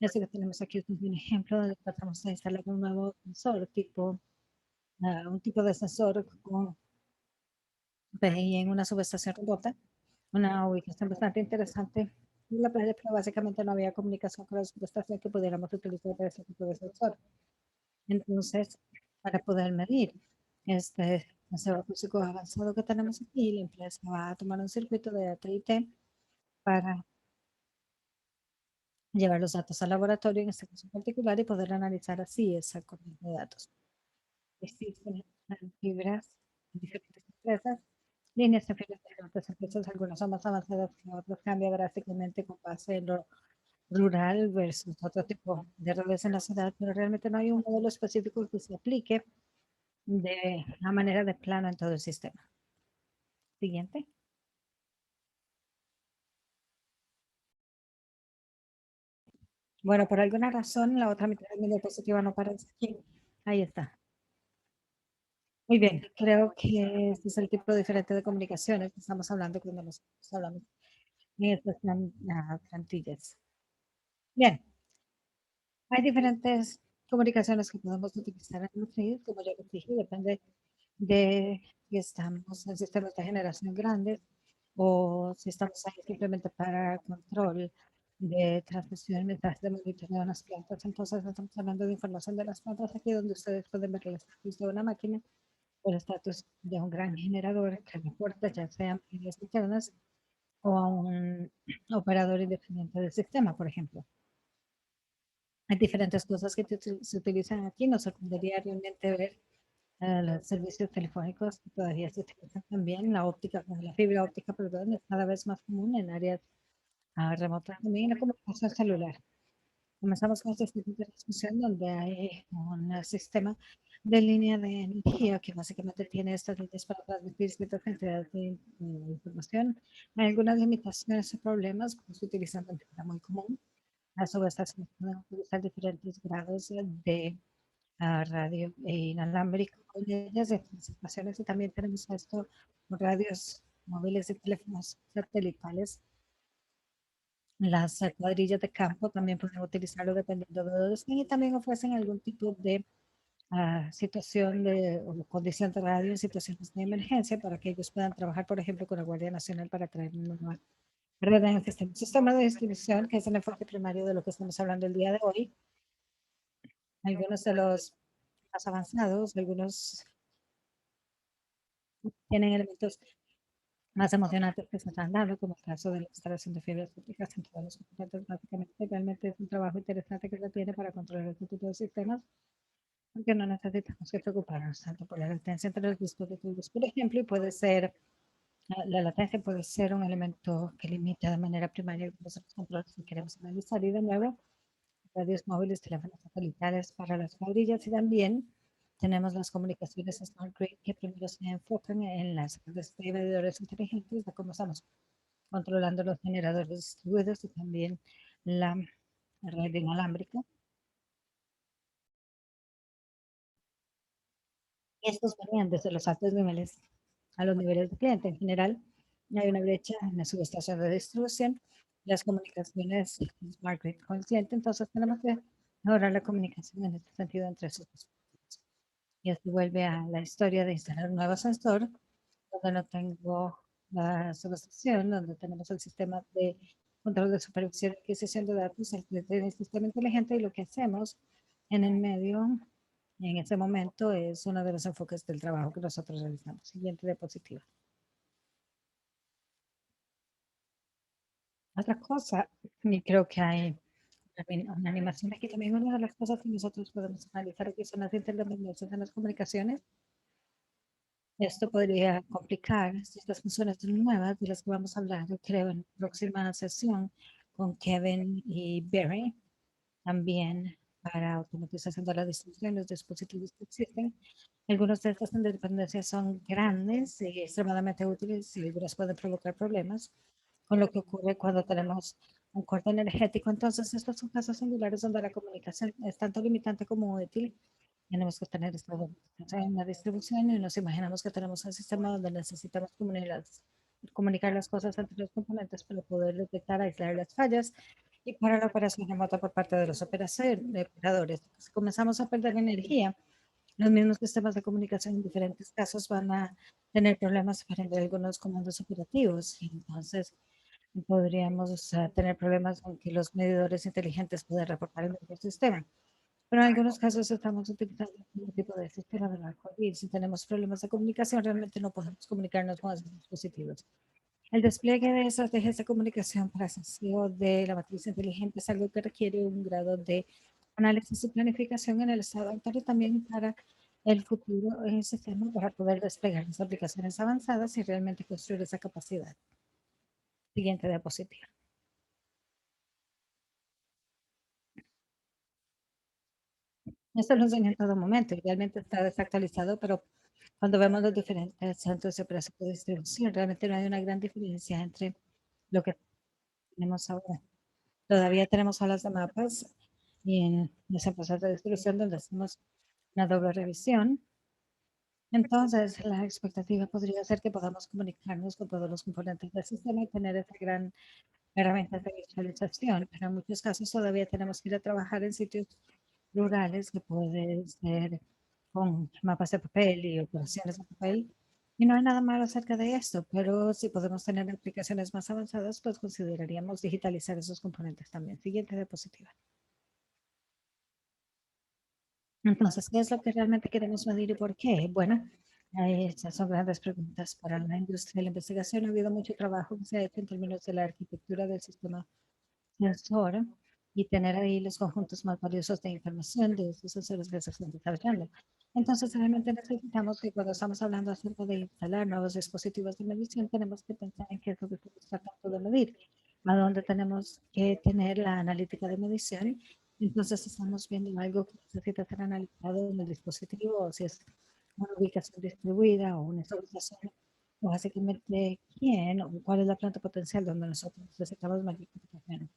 Así que tenemos aquí un ejemplo donde tratamos de instalar un nuevo sensor tipo, un tipo de sensor con PI en una subestación remota, una ubicación bastante interesante. Y la playa, pero básicamente no había comunicación con la subestación que pudiéramos utilizar para ese tipo de sensor. Entonces, para poder medir este sensor acústico avanzado que tenemos aquí, la empresa va a tomar un circuito de AT&T para llevar los datos al laboratorio, en este caso en particular, y poder analizar así esa corriente de datos. Existen fibras en diferentes empresas, líneas de fibras de otras empresas, algunas son más avanzadas que otras, cambia drásticamente con base en lo rural versus otro tipo de redes en la ciudad, pero realmente no hay un modelo específico que se aplique de la manera de plano en todo el sistema. Siguiente. Bueno, por alguna razón la otra mitad de mi diapositiva no aparece aquí. Ahí está. Muy bien, creo que este es el tipo diferente de comunicaciones que estamos hablando cuando nos hablamos en estas plantillas. Bien, hay diferentes comunicaciones que podemos utilizar en Nutrix, como ya les dije, depende de si estamos en sistemas de generación grandes o si estamos ahí simplemente para control de transmisión mientras de monitoreo de las plantas. Entonces estamos hablando de información de las plantas aquí donde ustedes pueden ver el estatus de una máquina o el estatus de un gran generador que reporta ya sean medidas internas o a un operador independiente del sistema, por ejemplo. Hay diferentes cosas que se utilizan aquí. Nos sorprendería realmente ver los servicios telefónicos que todavía se utilizan también. La óptica, la fibra óptica, perdón, es cada vez más común en áreas remotas también, la comunicación celular. Comenzamos con este tipo de discusión donde hay un sistema de línea de energía que básicamente tiene estas líneas para transmitir ciertas cantidades de información. Hay algunas limitaciones y problemas, pues utilizando de manera muy común. A su vez, pueden utilizar diferentes grados de radio inalámbrico con ellas de situaciones y también tenemos esto radios móviles y teléfonos satelitales. Las cuadrillas de campo también pueden utilizarlo dependiendo de dónde estén y también ofrecen algún tipo de situación de o condición de radio en situaciones de emergencia para que ellos puedan trabajar, por ejemplo, con la Guardia Nacional para traer una nueva red en el sistema. Sistema de distribución, que es el enfoque primario de lo que estamos hablando el día de hoy. Algunos de los más avanzados, algunos tienen elementos más emocionantes que se están dando, como el caso de la instalación de fibras ópticas en todos los componentes. Básicamente, realmente es un trabajo interesante que se tiene para controlar este tipo de sistemas, porque no necesitamos que preocuparnos tanto por la latencia entre los dispositivos, por ejemplo, y puede ser, la latencia puede ser un elemento que limita de manera primaria los controles que queremos analizar. Y de nuevo, radios móviles, teléfonos satelitales para las cuadrillas y también tenemos las comunicaciones Smart Grid que primero se enfocan en las redes de medidores inteligentes de cómo estamos controlando los generadores distribuidos y también la red inalámbrica. Estos varían desde los altos niveles a los niveles de cliente. En general, hay una brecha en la subestación de distribución, las comunicaciones Smart Grid con el cliente, entonces tenemos que mejorar la comunicación en este sentido entre esos dos. Y esto vuelve a la historia de instalar un nuevo sensor, donde no tengo la subestación, donde tenemos el sistema de control de supervisión y adquisición de datos, el sistema inteligente, y lo que hacemos en el medio, en ese momento, es uno de los enfoques del trabajo que nosotros realizamos. Siguiente diapositiva. Otra cosa, y creo que hay una animación aquí también, una de las cosas que nosotros podemos analizar aquí son las interdependencias en las comunicaciones. Esto podría complicar estas funciones nuevas de las que vamos a hablar, yo creo, en la próxima sesión con Kevin y Barry, también para automatización de la distribución de los dispositivos que existen. Algunas de estas dependencias son grandes y extremadamente útiles y algunas pueden provocar problemas con lo que ocurre cuando tenemos un corte energético. Entonces, estos son casos singulares donde la comunicación es tanto limitante como útil tenemos que tener esta en la distribución y nos imaginamos que tenemos un sistema donde necesitamos comunicar las cosas entre los componentes para poder detectar, aislar las fallas y para la operación remota por parte de los operadores. Si comenzamos a perder energía, los mismos sistemas de comunicación en diferentes casos van a tener problemas para enviar algunos comandos operativos. Y entonces podríamos tener problemas con que los medidores inteligentes puedan reportar en el sistema. Pero en algunos casos estamos utilizando un tipo de sistema de arco iris. Si tenemos problemas de comunicación, realmente no podemos comunicarnos con esos dispositivos. El despliegue de estrategias de comunicación para sesión de la matriz inteligente es algo que requiere un grado de análisis y planificación en el estado actual y también para el futuro en el sistema para poder desplegar las aplicaciones avanzadas y realmente construir esa capacidad. Siguiente diapositiva. Esto lo enseña en todo momento y realmente está desactualizado, pero cuando vemos los diferentes centros de operación de distribución, realmente no hay una gran diferencia entre lo que tenemos ahora. Todavía tenemos salas de mapas y en las empresas de distribución donde hacemos una doble revisión. Entonces, la expectativa podría ser que podamos comunicarnos con todos los componentes del sistema y tener esa gran herramienta de visualización, pero en muchos casos todavía tenemos que ir a trabajar en sitios rurales que pueden ser con mapas de papel y operaciones de papel. Y no hay nada malo acerca de esto, pero si podemos tener aplicaciones más avanzadas, pues consideraríamos digitalizar esos componentes también. Siguiente diapositiva. Entonces, ¿qué es lo que realmente queremos medir y por qué? Bueno, estas son grandes preguntas para la industria de la investigación. Ha habido mucho trabajo que se ha hecho en términos de la arquitectura del sistema sensor y tener ahí los conjuntos más valiosos de información de esos sensores que se están desarrollando. Entonces, realmente necesitamos que cuando estamos hablando acerca de instalar nuevos dispositivos de medición, tenemos que pensar en qué es lo que estamos tratando de medir, a dónde tenemos que tener la analítica de medición. Entonces, estamos viendo algo que necesita ser analizado en el dispositivo, o si es una ubicación distribuida o una ubicación, o básicamente quién o cuál es la planta potencial donde nosotros necesitamos mayor computación.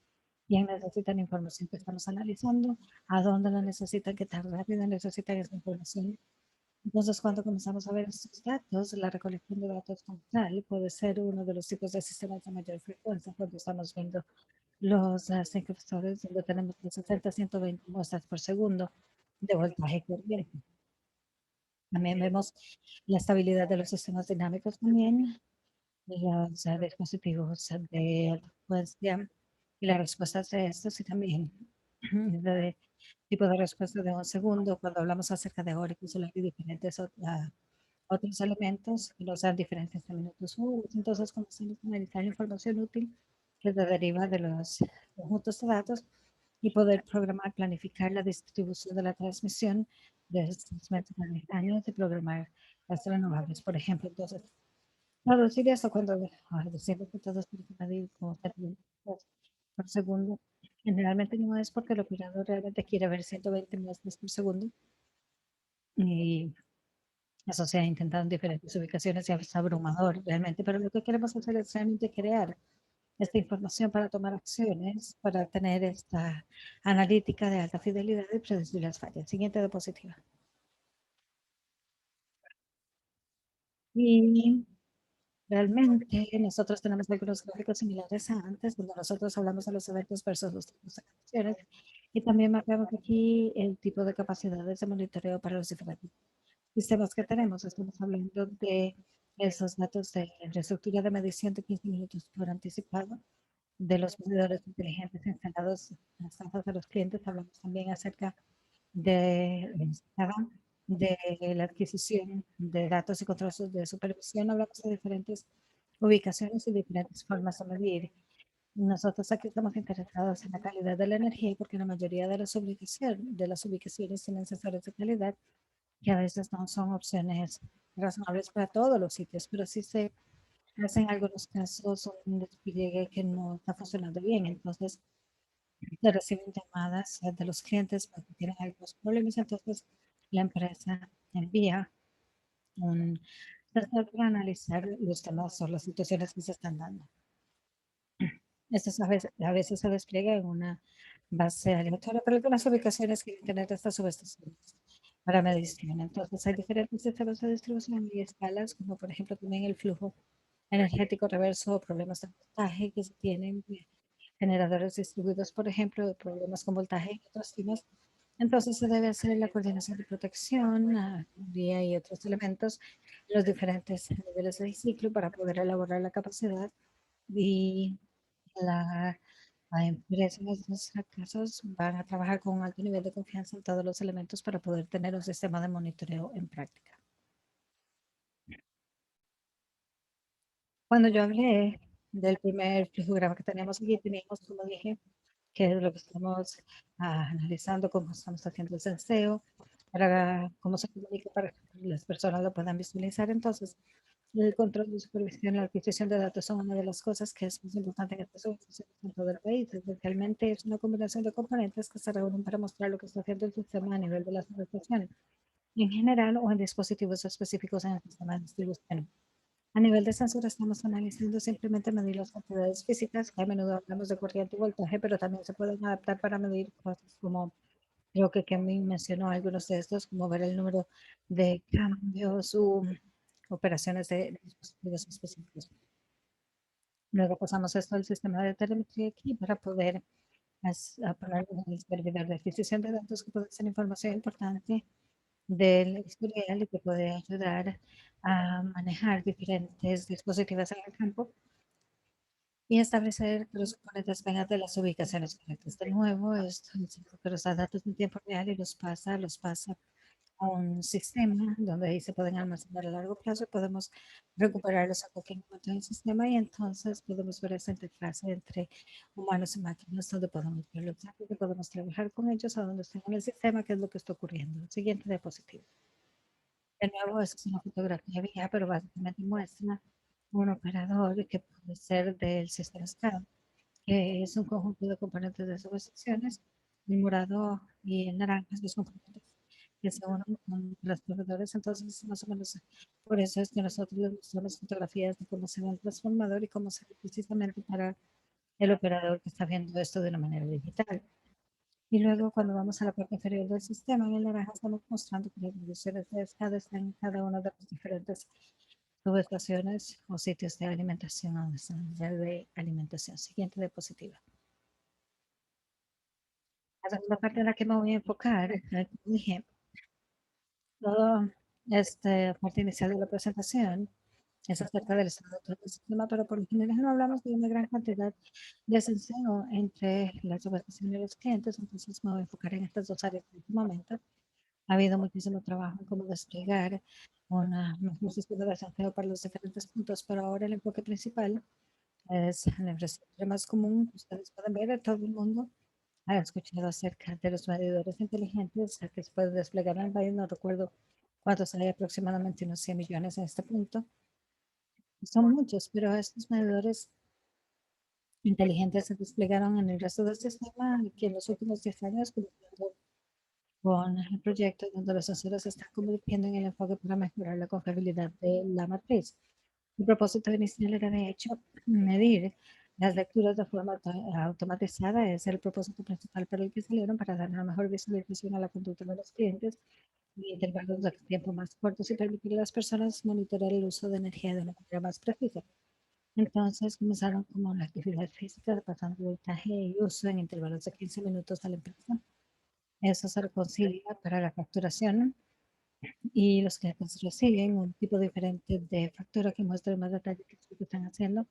Quién necesitan información que estamos analizando, a dónde la necesitan, qué tan rápido necesitan esa información. Entonces, cuando comenzamos a ver estos datos, la recolección de datos como tal puede ser uno de los tipos de sistemas de mayor frecuencia cuando estamos viendo los sincrofactores donde tenemos de 60 a 120 muestras por segundo de voltaje corriente. También vemos la estabilidad de los sistemas dinámicos también, los dispositivos de alta frecuencia y las respuestas de estos y también de tipo de respuesta de un segundo cuando hablamos acerca de hora solar y diferentes otros elementos que nos dan diferentes minutos seguros. Entonces, comenzamos a analizar la información útil que se deriva de los conjuntos de datos y poder programar, planificar la distribución de la transmisión de estos años y programar las renovables, por ejemplo. Entonces, traducir eso cuando decimos que todos tienen que medir como por segundo, generalmente no es porque el operador realmente quiere ver 120 muestras por segundo y eso se ha intentado en diferentes ubicaciones y es abrumador realmente, pero lo que queremos hacer es realmente crear esta información para tomar acciones, para tener esta analítica de alta fidelidad y predecir las fallas. Siguiente diapositiva. Y realmente nosotros tenemos algunos gráficos similares a antes, donde nosotros hablamos de los eventos versus los tipos de acciones y también mapeamos aquí el tipo de capacidades de monitoreo para los diferentes sistemas que tenemos. Estamos hablando de esos datos de infraestructura de medición de 15 minutos por anticipado, de los medidores inteligentes instalados en las casas de los clientes. Hablamos también acerca de, de la adquisición de datos y controles de supervisión. Hablamos de diferentes ubicaciones y diferentes formas de medir. Nosotros aquí estamos interesados en la calidad de la energía porque la mayoría de las ubicaciones tienen sensores de calidad que a veces no son opciones razonables para todos los sitios, pero sí se hacen algunos casos un despliegue que no está funcionando bien. Entonces, se reciben llamadas de los clientes porque tienen algunos problemas. Entonces, la empresa envía un sensor para analizar los temas o las situaciones que se están dando. Esto a veces se despliega en una base aleatoria, pero algunas ubicaciones quieren tener estas subestaciones para medición. Entonces, hay diferentes sistemas de distribución y escalas, como por ejemplo también el flujo energético reverso o problemas de voltaje que se tienen, generadores distribuidos, por ejemplo, de problemas con voltaje y otros temas. Entonces, se debe hacer la coordinación de protección, vía y otros elementos, los diferentes niveles del ciclo para poder elaborar la capacidad y la empresa en estos casos van a trabajar con un alto nivel de confianza en todos los elementos para poder tener un sistema de monitoreo en práctica. Cuando yo hablé del primer flujograma que teníamos aquí, teníamos, como dije, que es lo que estamos analizando, cómo estamos haciendo el senseo, para cómo se comunica para que las personas lo puedan visualizar. Entonces, el control de supervisión y la adquisición de datos son una de las cosas que es más importante en este en todo el país. Esencialmente es una combinación de componentes que se reúnen para mostrar lo que está haciendo el sistema a nivel de las organizaciones en general o en dispositivos específicos en el sistema de distribución. A nivel de sensor estamos analizando simplemente medir las cantidades físicas, que a menudo hablamos de corriente y voltaje, pero también se pueden adaptar para medir cosas como, creo que Kevin mencionó algunos de estos, como ver el número de cambios o operaciones de dispositivos específicos. Luego pasamos esto al sistema de telemetría aquí para poder poner en el servidor de adquisición de datos que puede ser información importante del historial y que puede ayudar a manejar diferentes dispositivos en el campo y establecer que los componentes vengan de las ubicaciones correctas. De nuevo, esto los da datos en tiempo real y los pasa a un sistema donde ahí se pueden almacenar a largo plazo y podemos recuperarlos a cualquier momento en el sistema y entonces podemos ver esa interfaz entre humanos y máquinas donde podemos ver los datos y podemos trabajar con ellos a donde estén en el sistema, qué es lo que está ocurriendo. Siguiente diapositiva. De nuevo, esa es una fotografía vieja, pero básicamente muestra un operador que puede ser del sistema SCADA, que es un conjunto de componentes de subestaciones. El morado y el naranja son componentes que se unen con los proveedores. Entonces, más o menos, por eso es que nosotros les mostramos fotografías de cómo se ve el transformador y cómo se ve precisamente para el operador que está viendo esto de una manera digital. Y luego cuando vamos a la parte inferior del sistema, en el naranja estamos mostrando que las mediciones de escala están en cada una de las diferentes subestaciones o sitios de alimentación donde están de alimentación. Siguiente diapositiva. La segunda parte en la que me voy a enfocar, como dije, todo esta parte inicial de la presentación es acerca del estado del sistema, pero por lo general no hablamos de una gran cantidad de senseo entre la subestación y los clientes, entonces me voy a enfocar en estas dos áreas en este momento. Ha habido muchísimo trabajo en cómo desplegar un sistema de senseo para los diferentes puntos, pero ahora el enfoque principal es la infraestructura más común. Ustedes pueden ver, todo el mundo ha escuchado acerca de los medidores inteligentes que se pueden desplegar en el país. No recuerdo cuántos hay, aproximadamente unos 100 millones en este punto. Son muchos, pero estos medidores inteligentes se desplegaron en el resto del sistema que en los últimos 10 años, con el proyecto donde los sensores se están convirtiendo en el enfoque para mejorar la confiabilidad de la matriz. El propósito inicial era, de hecho, medir las lecturas de forma automatizada. Es el propósito principal para el que salieron, para dar una mejor visualización a la conducta de los clientes y intervalos de tiempo más cortos y permitir a las personas monitorear el uso de energía de una manera más precisa. Entonces comenzaron como la actividad física, pasando voltaje y uso en intervalos de 15 minutos a la empresa. Eso se reconcilia para la facturación y los clientes reciben un tipo diferente de factura que muestra más detalle que lo que están haciendo.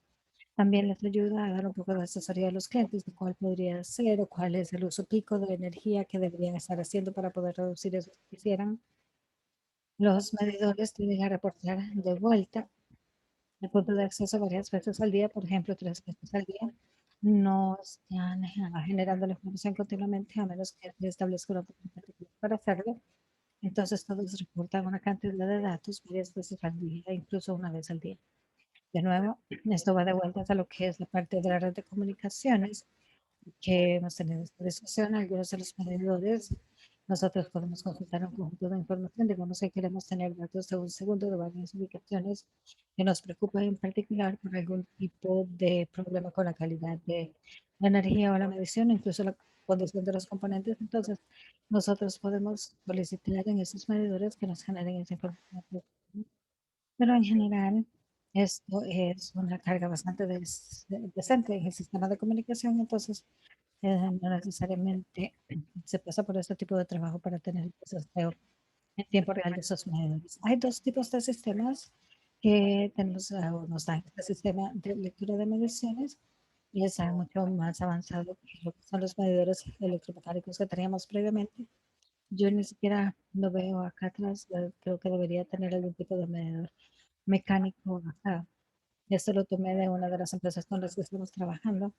También les ayuda a dar un poco de asesoría a los clientes de cuál podría ser o cuál es el uso pico de energía que deberían estar haciendo para poder reducir eso que quisieran. Los medidores tienen que reportar de vuelta el punto de acceso varias veces al día, por ejemplo, 3 veces al día. No están generando la información continuamente a menos que se establezca una política para hacerlo. Entonces todos reportan una cantidad de datos varias veces al día, incluso una vez al día. De nuevo, esto va de vuelta a lo que es la parte de la red de comunicaciones que hemos tenido esta discusión. Algunos de los medidores, nosotros podemos consultar un conjunto de información. Digamos que queremos tener datos de un segundo de varias ubicaciones que nos preocupan en particular por algún tipo de problema con la calidad de la energía o la medición, incluso la condición de los componentes. Entonces, nosotros podemos solicitar en esos medidores que nos generen esa información. Pero en general, esto es una carga bastante decente en el sistema de comunicación, entonces no necesariamente se pasa por este tipo de trabajo para tener el proceseo en tiempo real de esos medidores. Hay dos tipos de sistemas que tenemos, nos dan este sistema de lectura de mediciones y es mucho más avanzado que lo que son los medidores electromecánicos que teníamos previamente. Yo ni siquiera lo veo acá atrás, creo que debería tener algún tipo de medidor mecánico acá. Esto lo tomé de una de las empresas con las que estamos trabajando,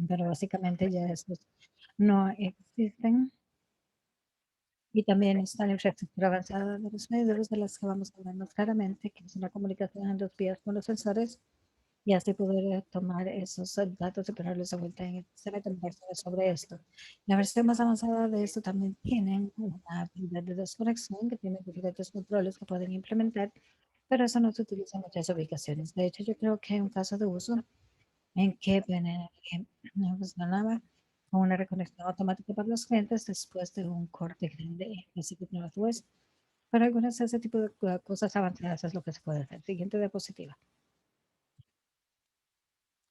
pero básicamente ya estos no existen. Y también está la infraestructura avanzada de los medidores de las que vamos a hablar claramente, que es una comunicación en dos vías con los sensores y así poder tomar esos datos y ponerlos de vuelta en el sistema y tomar sobre esto. La versión más avanzada de esto también tienen una habilidad de desconexión que tiene diferentes controles que pueden implementar, pero eso no se utiliza en muchas ubicaciones. De hecho, yo creo que un caso de uso en que funcionaba con una reconexión automática para los clientes después de un corte grande en Pacific Northwest. Para algunas de ese tipo de cosas avanzadas es lo que se puede hacer. Siguiente diapositiva.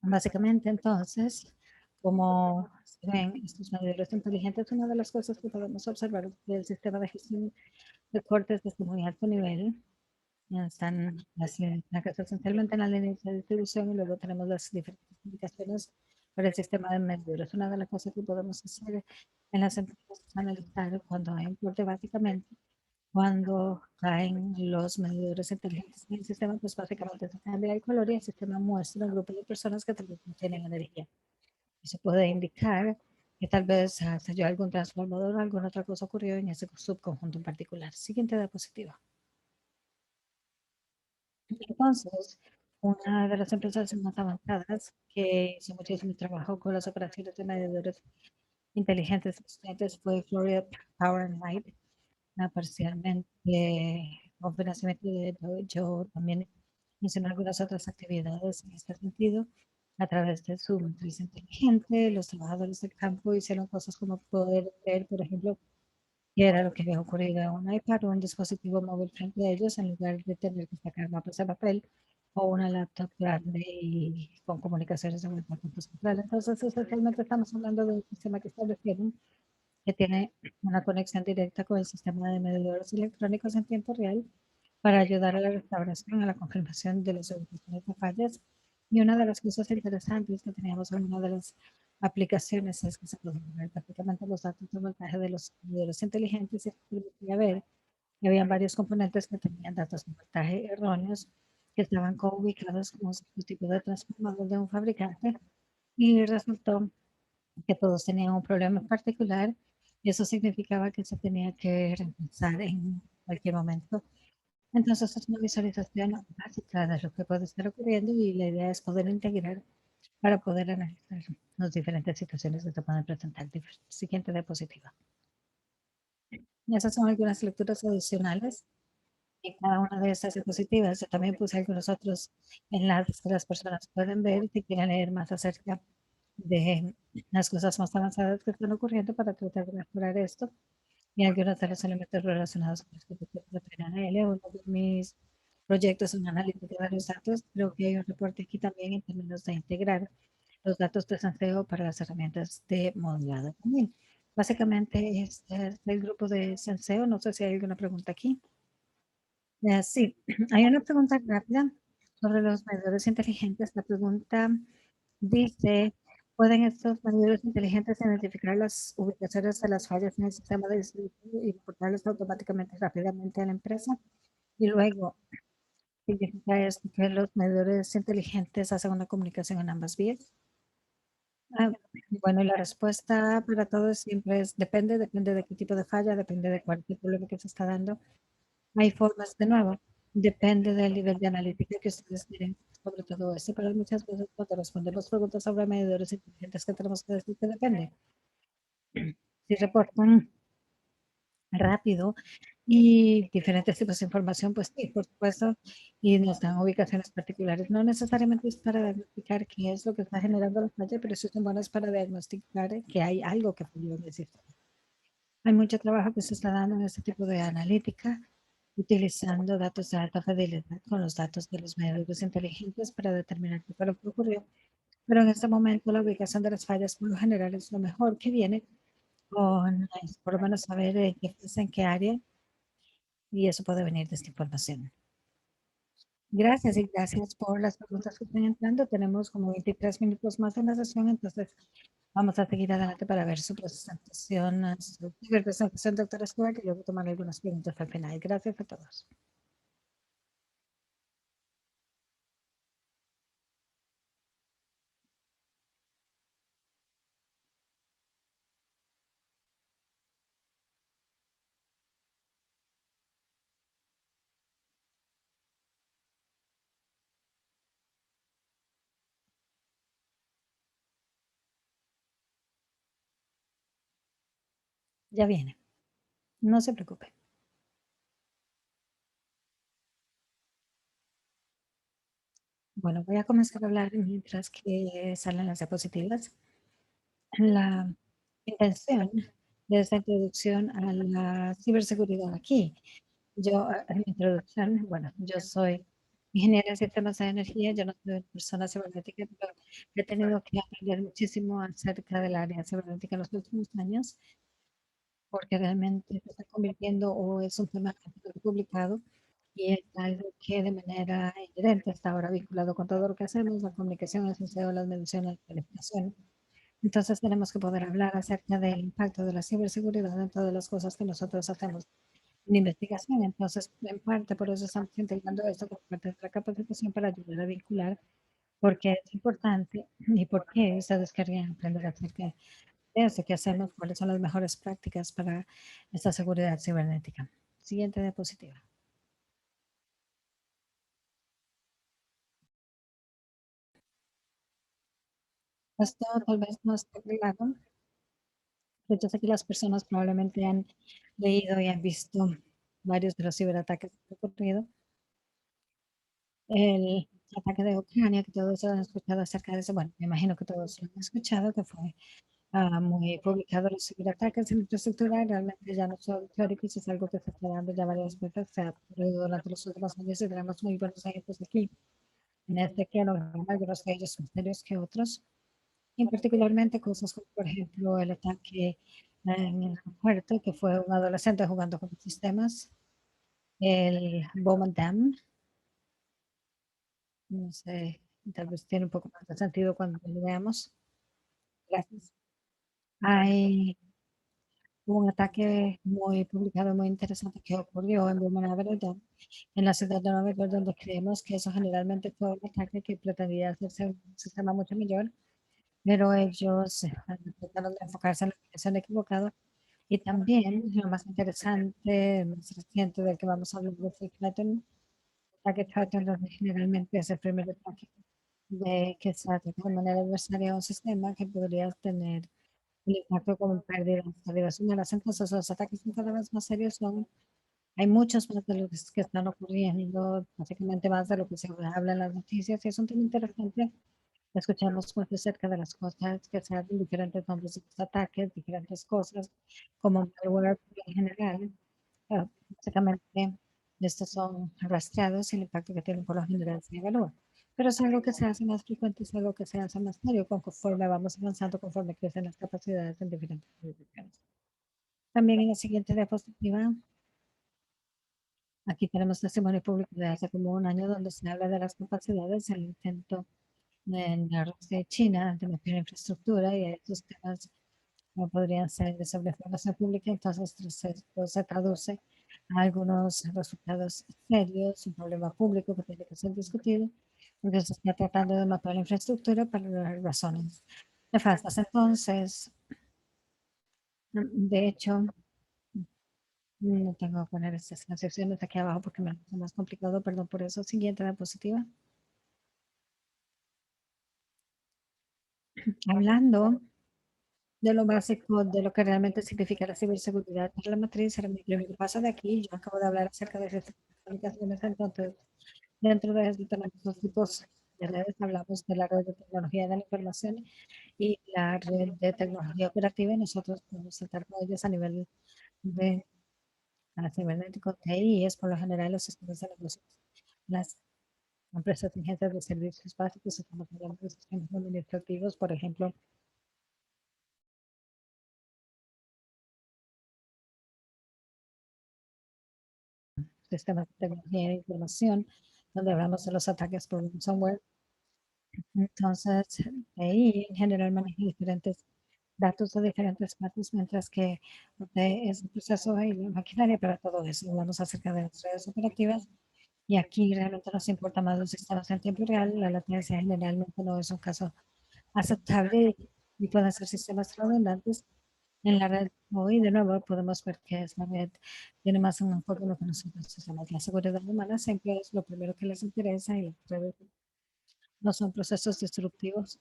Básicamente, entonces, como se ven estos medidores inteligentes, una de las cosas que podemos observar del sistema de gestión de cortes desde muy alto nivel están las placas esencialmente en la línea de distribución y luego tenemos las diferentes indicaciones para el sistema de medidores. Una de las cosas que podemos hacer en las empresas es analizar cuando hay un corte básicamente. Cuando caen los medidores inteligentes en el sistema, pues básicamente se cambia el color y el sistema muestra un grupo de personas que tal vez no tienen energía. Eso puede indicar que tal vez se dio algún transformador o alguna otra cosa ocurrió en ese subconjunto en particular. Siguiente diapositiva. Entonces, una de las empresas más avanzadas que hizo muchísimo trabajo con las operaciones de medidores inteligentes existentes fue Florida Power and Light, parcialmente con financiamiento de yo también mencioné algunas otras actividades en este sentido. A través de su matriz inteligente, los trabajadores del campo hicieron cosas como poder ver, por ejemplo, qué era lo que había ocurrido en un iPad o un dispositivo móvil frente a ellos en lugar de tener que sacar mapas de papel o una laptop grande y con comunicaciones de vuelta con central. Entonces, esencialmente estamos hablando de un sistema que establecieron que tiene una conexión directa con el sistema de medidores electrónicos en tiempo real para ayudar a la restauración, a la confirmación de las ubicaciones de fallas. Y una de las cosas interesantes que teníamos en una de las aplicaciones es que se podían ver prácticamente los datos de voltaje de los medidores inteligentes y se permitía ver que había varios componentes que tenían datos de voltaje erróneos que estaban co-ubicados como un tipo de transformador de un fabricante y resultó que todos tenían un problema en particular y eso significaba que se tenía que reemplazar en cualquier momento. Entonces es una visualización básica de lo que puede estar ocurriendo y la idea es poder integrar para poder analizar las diferentes situaciones que se pueden presentar. Siguiente diapositiva. Esas son algunas lecturas adicionales en cada una de estas diapositivas. Yo también puse algunos otros enlaces que las personas pueden ver si quieren leer más acerca de las cosas más avanzadas que están ocurriendo para tratar de mejorar esto y algunos de los elementos relacionados con los que se refieren a él. Uno de mis proyectos es un análisis de varios datos. Creo que hay un reporte aquí también en términos de integrar los datos de Senseo para las herramientas de modelado también. Básicamente este es el grupo de Senseo. No sé si hay alguna pregunta aquí. Sí, hay una pregunta rápida sobre los medidores inteligentes. La pregunta dice, ¿pueden estos medidores inteligentes identificar las ubicaciones de las fallas en el sistema de distribución y reportarlas automáticamente rápidamente a la empresa? Y luego, ¿significa esto que los medidores inteligentes hacen una comunicación en ambas vías? Ah, bueno, la respuesta para todos siempre es depende de qué tipo de falla, depende de cualquier problema que se está dando. Hay formas, de nuevo, depende del nivel de analítica que ustedes tienen sobre todo esto, pero muchas veces cuando respondemos preguntas sobre medidores inteligentes que tenemos que decir que depende. Si reportan rápido, y diferentes tipos de información, pues sí, por supuesto, y nos dan ubicaciones particulares. No necesariamente es para diagnosticar qué es lo que está generando la falla, pero sí son buenas para diagnosticar que hay algo que falló en el sistema. Hay mucho trabajo que se está dando en este tipo de analítica, utilizando datos de alta fidelidad con los datos de los medios inteligentes para determinar qué fue lo que ocurrió. Pero en este momento la ubicación de las fallas por lo general es lo mejor que viene con por lo menos saber qué pasa en qué área y eso puede venir de esta información. Gracias y gracias por las preguntas que están entrando. Tenemos como 23 minutos más en la sesión, entonces vamos a seguir adelante para ver su presentación, doctora Stewart, y luego tomar algunas preguntas al final. Gracias a todos. Ya viene, no se preocupe. Bueno, voy a comenzar a hablar mientras que salen las diapositivas. La intención de esta introducción a la ciberseguridad aquí. Yo, en mi introducción, bueno, yo soy ingeniera en sistemas de energía, yo no soy una persona cibernética, pero he tenido que aprender muchísimo acerca del área cibernética en los últimos años, porque realmente se está convirtiendo o es un tema publicado y es algo que de manera inherente está ahora vinculado con todo lo que hacemos, la comunicación, el SEO, las mediciones, la calificación. Entonces tenemos que poder hablar acerca del impacto de la ciberseguridad en todas las cosas que nosotros hacemos en investigación. Entonces, en parte, por eso estamos integrando esto como parte de la capacitación para ayudar a vincular por qué es importante y por qué ustedes querrían aprender acerca de eso, qué hacemos, cuáles son las mejores prácticas para esta seguridad cibernética. Siguiente diapositiva. Esto tal vez no esté claro, pero yo sé que las personas probablemente han leído y han visto varios de los ciberataques que han ocurrido. El ataque de Ucrania, que todos han escuchado acerca de eso, bueno, me imagino que todos lo han escuchado, que fue muy publicado los ciberataques en infraestructura, realmente ya no son teóricos, es algo que se está dando ya varias veces, se ha ocurrido durante los últimos años y tenemos muy buenos ejemplos aquí. En este que no, algunos de ellos son más serios que otros, y particularmente cosas como, por ejemplo, el ataque en el aeropuerto, que fue un adolescente jugando con sistemas, el Bowman Dam, no sé, tal vez tiene un poco más de sentido cuando lo veamos. Gracias. Hay un ataque muy publicado, muy interesante que ocurrió en Blumenau, en la ciudad de Nueva York, donde creemos que eso generalmente fue un ataque que pretendía hacerse un sistema mucho mayor, pero ellos trataron de enfocarse en la dirección equivocada. Y también lo más interesante, más reciente del que vamos a hablar de Clayton, ataque Clayton, donde generalmente es el primer ataque de que se ataca de manera adversaria a un sistema que podría tener el impacto como pérdidas humanas. Entonces, los ataques son cada vez más serios. Hay muchos más de los que están ocurriendo, básicamente más de lo que se habla en las noticias. Y es un tema interesante. Escuchamos mucho acerca de las cosas que se hacen, diferentes nombres de los ataques, diferentes cosas, como malware en general. Básicamente, estos son rastreados y el impacto que tienen por lo general se evalúa. Pero es algo que se hace más frecuente, es algo que se hace más serio conforme vamos avanzando, conforme crecen las capacidades en diferentes jurisdicciones. También en la siguiente diapositiva, aquí tenemos testimonio público de hace como un año donde se habla de las capacidades del intento en la Rusia y China de mejorar infraestructura y estos temas no podrían ser de sobre información pública, entonces esto se traduce a algunos resultados serios, un problema público que tiene que ser discutido, porque se está tratando de matar la infraestructura para razones nefastas. Entonces, de hecho, no tengo que poner estas secciones aquí abajo porque me hace más complicado, perdón por eso. Siguiente diapositiva. Hablando de lo básico, de lo que realmente significa la ciberseguridad para la matriz. Era mi primer paso de aquí. Yo acabo de hablar acerca de estas comunicaciones. Entonces, dentro de esto tenemos dos tipos de redes. Hablamos de la red de tecnología de la información y la red de tecnología operativa. Y nosotros podemos tratar con ellos a nivel de la cibernético. TI es por lo general los sistemas de negocios. Las empresas ingentes de servicios básicos, estamos hablando de sistemas administrativos, por ejemplo, sistemas de tecnología de información, donde hablamos de los ataques por ransomware. Entonces, ahí en general maneja diferentes datos de diferentes partes, mientras que es un proceso y la maquinaria para todo eso. Hablamos acerca de las redes operativas y aquí realmente nos importa más los sistemas en tiempo real. La latencia generalmente no es un caso aceptable y pueden ser sistemas redundantes. En la red hoy, de nuevo, podemos ver que esta red tiene más un enfoque en lo que nosotros hacemos. La seguridad humana siempre es lo primero que les interesa y las redes no son procesos destructivos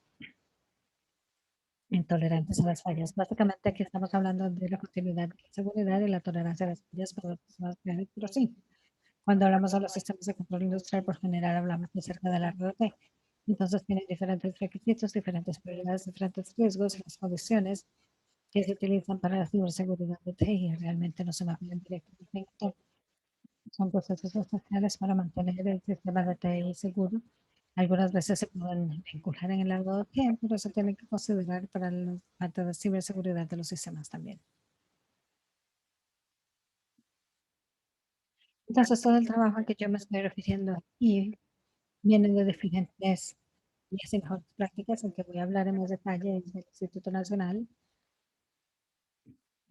intolerantes a las fallas. Básicamente aquí estamos hablando de la continuidad de la seguridad y la tolerancia a las fallas para las personas reales, pero sí, cuando hablamos de los sistemas de control industrial, por general hablamos acerca de la red. Entonces tienen diferentes requisitos, diferentes prioridades, diferentes riesgos y las condiciones que se utilizan para la ciberseguridad de TI realmente no se mapean directamente. Son procesos esenciales para mantener el sistema de TI seguro. Algunas veces se pueden vincular en el largo de tiempo, pero se tiene que considerar para la parte de ciberseguridad de los sistemas también. Entonces, todo el trabajo al que yo me estoy refiriendo aquí viene de diferentes guías y mejores prácticas, aunque voy a hablar en más detalle del Instituto Nacional,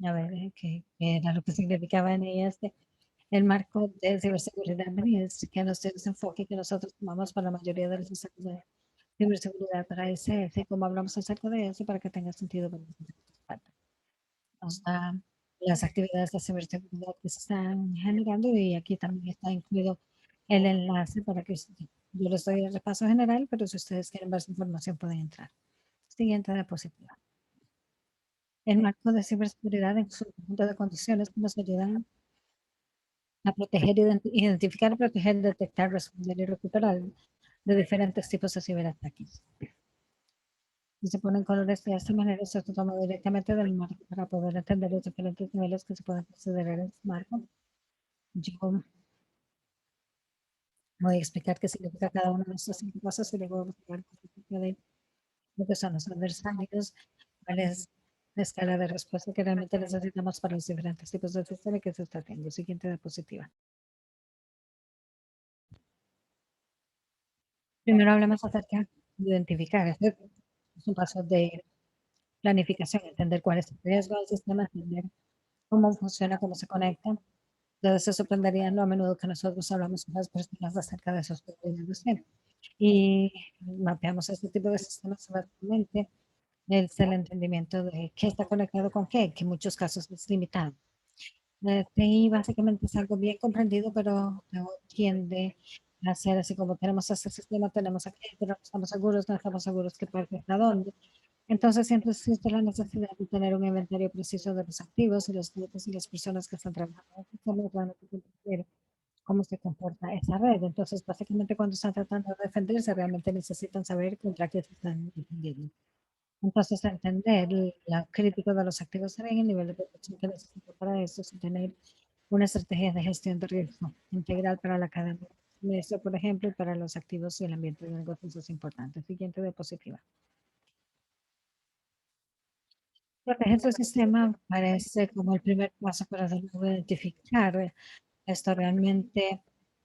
a ver qué era lo que significaba en ellas. El marco de ciberseguridad es que nos desenfoque que nosotros tomamos para la mayoría de los sistemas de ciberseguridad para ese, como hablamos acerca de eso, para que tenga sentido para las nos da las actividades de ciberseguridad que se están generando y aquí también está incluido el enlace para que yo les doy el repaso general, pero si ustedes quieren más información pueden entrar. Siguiente diapositiva. El marco de ciberseguridad en su conjunto de condiciones que nos ayudan a proteger, identificar, proteger, detectar, responder y recuperar de diferentes tipos de ciberataques. Si se ponen colores de esta manera, se toma directamente del marco para poder entender los diferentes niveles que se pueden considerar en este marco. Yo voy a explicar qué significa cada una de estas cinco cosas y luego voy a explicar de lo que son los adversarios, cuál es la escala de respuesta que realmente necesitamos para los diferentes tipos de sistema que se está teniendo. Siguiente diapositiva. Primero hablamos acerca de identificar. Este es un paso de planificación, entender cuál es el riesgo del sistema, entender cómo funciona, cómo se conecta. Entonces se sorprenderían lo a menudo que nosotros hablamos con las personas acerca de esos problemas y mapeamos este tipo de sistemas básicamente es el entendimiento de qué está conectado con qué, que en muchos casos es limitado. TI básicamente es algo bien comprendido, pero no tiende a ser así como tenemos este sistema, tenemos aquí, pero no estamos seguros qué parte está dónde. Entonces siempre existe la necesidad de tener un inventario preciso de los activos y los grupos y las personas que están trabajando en el sistema, realmente comprender cómo se comporta esa red. Entonces, básicamente cuando están tratando de defenderse, realmente necesitan saber contra qué se están defendiendo. Entonces, entender la crítica de los activos también, el nivel de protección que necesita para eso, y tener una estrategia de gestión de riesgo integral para la cadena de eso, por ejemplo, y para los activos y el ambiente de negocios es importante. Siguiente diapositiva. Proteger su sistema parece como el primer paso para identificar esto realmente.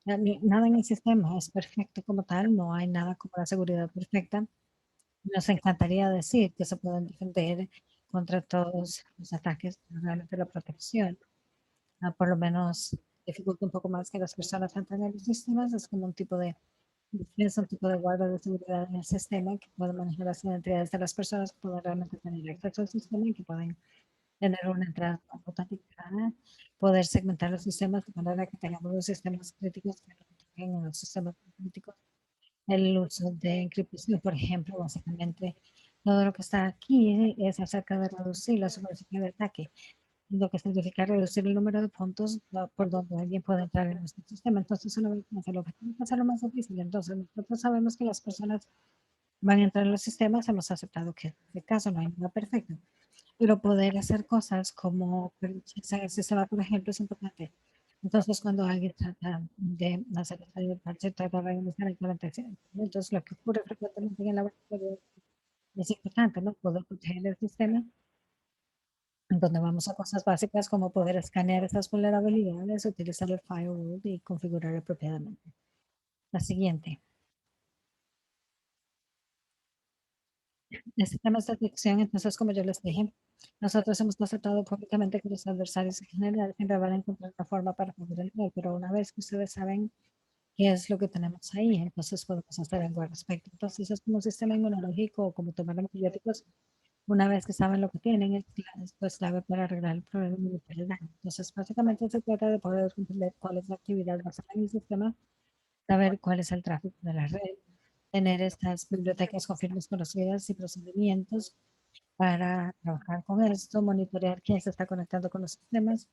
Nada en el sistema es perfecto como tal, no hay nada como la seguridad perfecta. Nos encantaría decir que se pueden defender contra todos los ataques, pero realmente la protección, por lo menos dificulta un poco más que las personas entren en los sistemas, es como un tipo de defensa, un tipo de guarda de seguridad en el sistema que puede manejar las identidades de las personas que pueden realmente tener acceso al sistema y que pueden tener una entrada automática, poder segmentar los sistemas de manera que tengamos los sistemas críticos que no tengan en los sistemas críticos el uso de encriptación, por ejemplo, básicamente Todo lo que está aquí es acerca de reducir la superficie de ataque, lo que significa reducir el número de puntos por donde alguien puede entrar en nuestro sistema. Entonces, una vez más, el objetivo es hacerlo más difícil. Entonces, nosotros sabemos que las personas van a entrar en los sistemas, hemos aceptado que en este caso no hay nada perfecto, pero poder hacer cosas como permitirse el sistema, por ejemplo, es importante. Entonces, cuando alguien trata de hacer el parche, trata de reiniciar el 46, entonces lo que ocurre frecuentemente en el laboratorio es importante, ¿no? Poder proteger el sistema, donde vamos a cosas básicas como poder escanear esas vulnerabilidades, utilizar el firewall y configurar apropiadamente. La siguiente. El sistema de detección, entonces, como yo les dije, nosotros hemos aceptado públicamente que los adversarios en general siempre van a encontrar una forma para poder entrar, pero una vez que ustedes saben qué es lo que tenemos ahí, entonces podemos hacer algo al respecto. Entonces, es como un sistema inmunológico o como tomar antibióticos. Una vez que saben lo que tienen, es pues clave para arreglar el problema y evitar el daño. Entonces, básicamente se trata de poder entender cuál es la actividad basada en el sistema, saber cuál es el tráfico de la red, tener estas bibliotecas con firmas conocidas y procedimientos para trabajar con esto, monitorear quién se está conectando con los sistemas,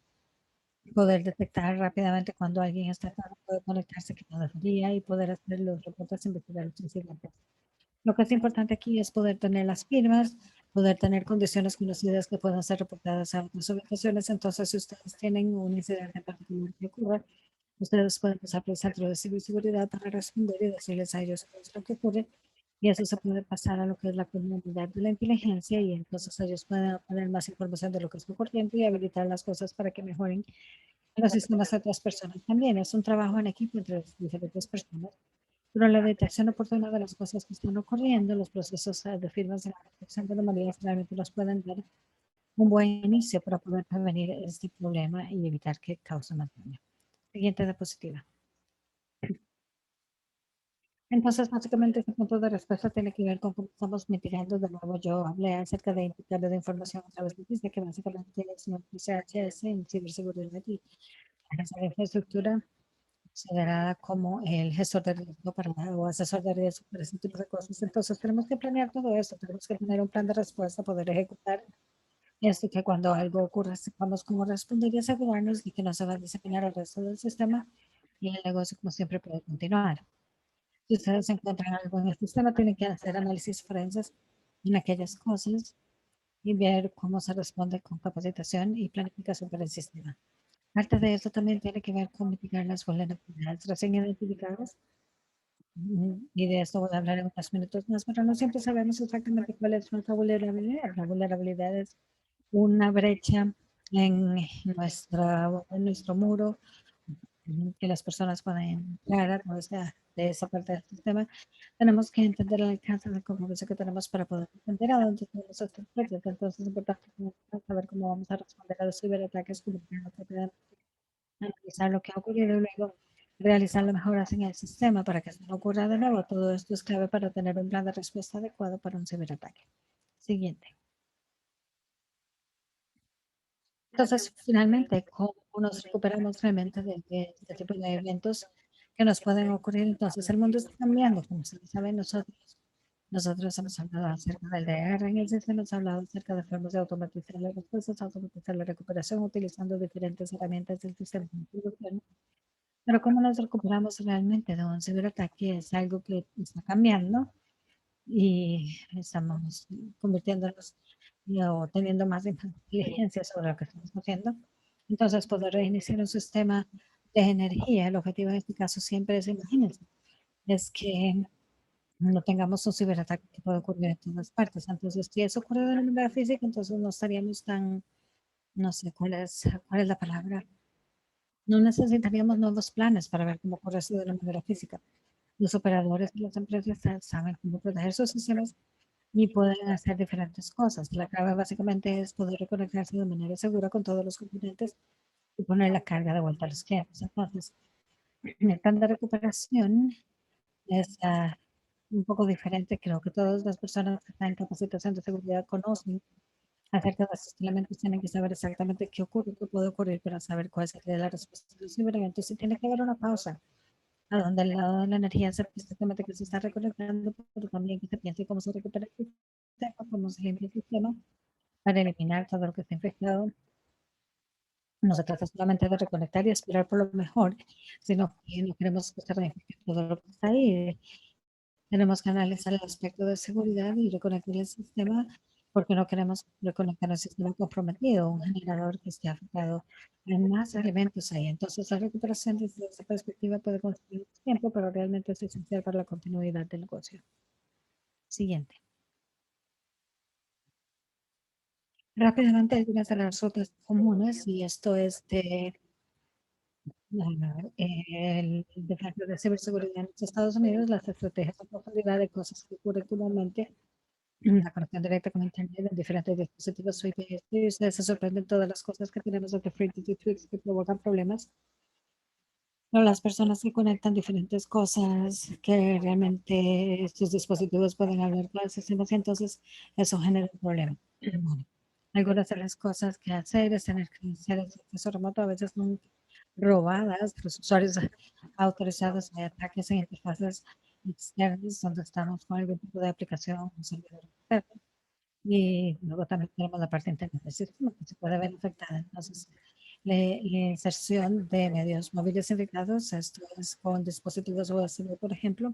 poder detectar rápidamente cuando alguien está tratando de conectarse que no debería y poder hacer los reportes e investigar los incidentes. Lo que es importante aquí es poder tener las firmas, poder tener condiciones conocidas que puedan ser reportadas a otras ubicaciones. Entonces, si ustedes tienen un incidente en particular que ocurra, ustedes pueden pasar por el centro de ciberseguridad para responder y decirles a ellos qué es lo que ocurre. Y eso se puede pasar a lo que es la comunidad de la inteligencia y entonces ellos pueden obtener más información de lo que está ocurriendo y habilitar las cosas para que mejoren los sistemas de otras personas. También es un trabajo en equipo entre diferentes personas, pero la detección oportuna de las cosas que están ocurriendo, los procesos de firmas de la detección de anomalías realmente nos pueden dar un buen inicio para poder prevenir este problema y evitar que cause más daño. Siguiente diapositiva. Entonces, básicamente, este punto de respuesta tiene que ver con cómo estamos mitigando. De nuevo, yo hablé acerca de intercambio de información a través de PISA, que básicamente es una CHS en ciberseguridad y esa infraestructura considerada como el gestor de riesgo para o asesor de riesgo para ese tipo de cosas. Entonces, tenemos que planear todo esto, tenemos que tener un plan de respuesta, poder ejecutar esto, que cuando algo ocurra sepamos cómo responder y asegurarnos de que no se va a diseminar al resto del sistema y el negocio, como siempre, puede continuar. Si ustedes encuentran algo en el sistema, tienen que hacer análisis forenses en aquellas cosas y ver cómo se responde con capacitación y planificación para el sistema. Parte de eso también tiene que ver con mitigar las vulnerabilidades recién identificadas. Y de esto voy a hablar en unos minutos más, pero no siempre sabemos exactamente cuál es nuestra vulnerabilidad. La vulnerabilidad es una brecha en nuestro muro que las personas pueden entrar a través de esa parte del sistema. Tenemos que entender el alcance del compromiso que tenemos para poder entender a dónde tenemos estos proyectos. Entonces es importante saber cómo vamos a responder a los ciberataques, cómo analizar lo que ha ocurrido y luego realizar las mejoras en el sistema para que esto no ocurra de nuevo. Todo esto es clave para tener un plan de respuesta adecuado para un ciberataque. Siguiente. Entonces, finalmente, ¿cómo nos recuperamos realmente de este tipo de eventos que nos pueden ocurrir? Entonces, el mundo está cambiando, como ustedes saben, nosotros hemos hablado acerca del DR en el sistema, hemos hablado acerca de formas de automatizar las respuestas, automatizar la recuperación utilizando diferentes herramientas del sistema de producción. Pero cómo nos recuperamos realmente de un ciberataque es algo que está cambiando y estamos convirtiéndonos o teniendo más inteligencia sobre lo que estamos haciendo. Entonces, poder reiniciar un sistema de energía, el objetivo en este caso siempre es, imagínense, es que no tengamos un ciberataque que puede ocurrir en todas partes. Entonces, si eso ocurre de manera física, entonces no estaríamos tan, no sé cuál es la palabra, no necesitaríamos nuevos planes para ver cómo ocurre eso de la manera física. Los operadores y las empresas saben cómo proteger sus sistemas y pueden hacer diferentes cosas. La clave básicamente es poder reconectarse de manera segura con todos los componentes y poner la carga de vuelta a los clientes. Entonces, el plan de recuperación es un poco diferente. Creo que todas las personas que están en capacitación de seguridad conocen acerca de estos elementos, tienen que saber exactamente qué ocurre, qué puede ocurrir para saber cuál sería la respuesta de los cibereventos. Y tiene que haber una pausa a donde el lado de la energía se exactamente que se está reconectando, pero también que se piense cómo se recupera podemos limpiar el sistema para eliminar todo lo que está infectado. No se trata solamente de reconectar y esperar por lo mejor, sino que no queremos que se reinfecte todo lo que está ahí. Tenemos que analizar el aspecto de seguridad y reconectar el sistema porque no queremos reconectar el sistema comprometido, un generador que esté afectado. Hay más elementos ahí. Entonces, la recuperación desde esa perspectiva puede consumir tiempo, pero realmente es esencial para la continuidad del negocio. Siguiente. Rápidamente, algunas de las rutas comunes, y esto es de el Departamento de Ciberseguridad en los Estados Unidos, las estrategias de profundidad de cosas que ocurren comúnmente, la conexión directa con Internet en diferentes dispositivos IP. Y ustedes se sorprenden todas las cosas que tenemos de Free Tweaks que provocan problemas. Pero las personas que conectan diferentes cosas que realmente sus dispositivos pueden hablar con el sistema, y entonces eso genera un problema. Bueno, algunas de las cosas que hacer es tener credenciales de acceso remoto, a veces son robadas de los usuarios autorizados de ataques en interfaces externas donde estamos con algún tipo de aplicación, un servidor externo. Y luego también tenemos la parte interna del sistema que se puede ver afectada. Entonces, la inserción de medios móviles infectados, esto es con dispositivos USB, por ejemplo,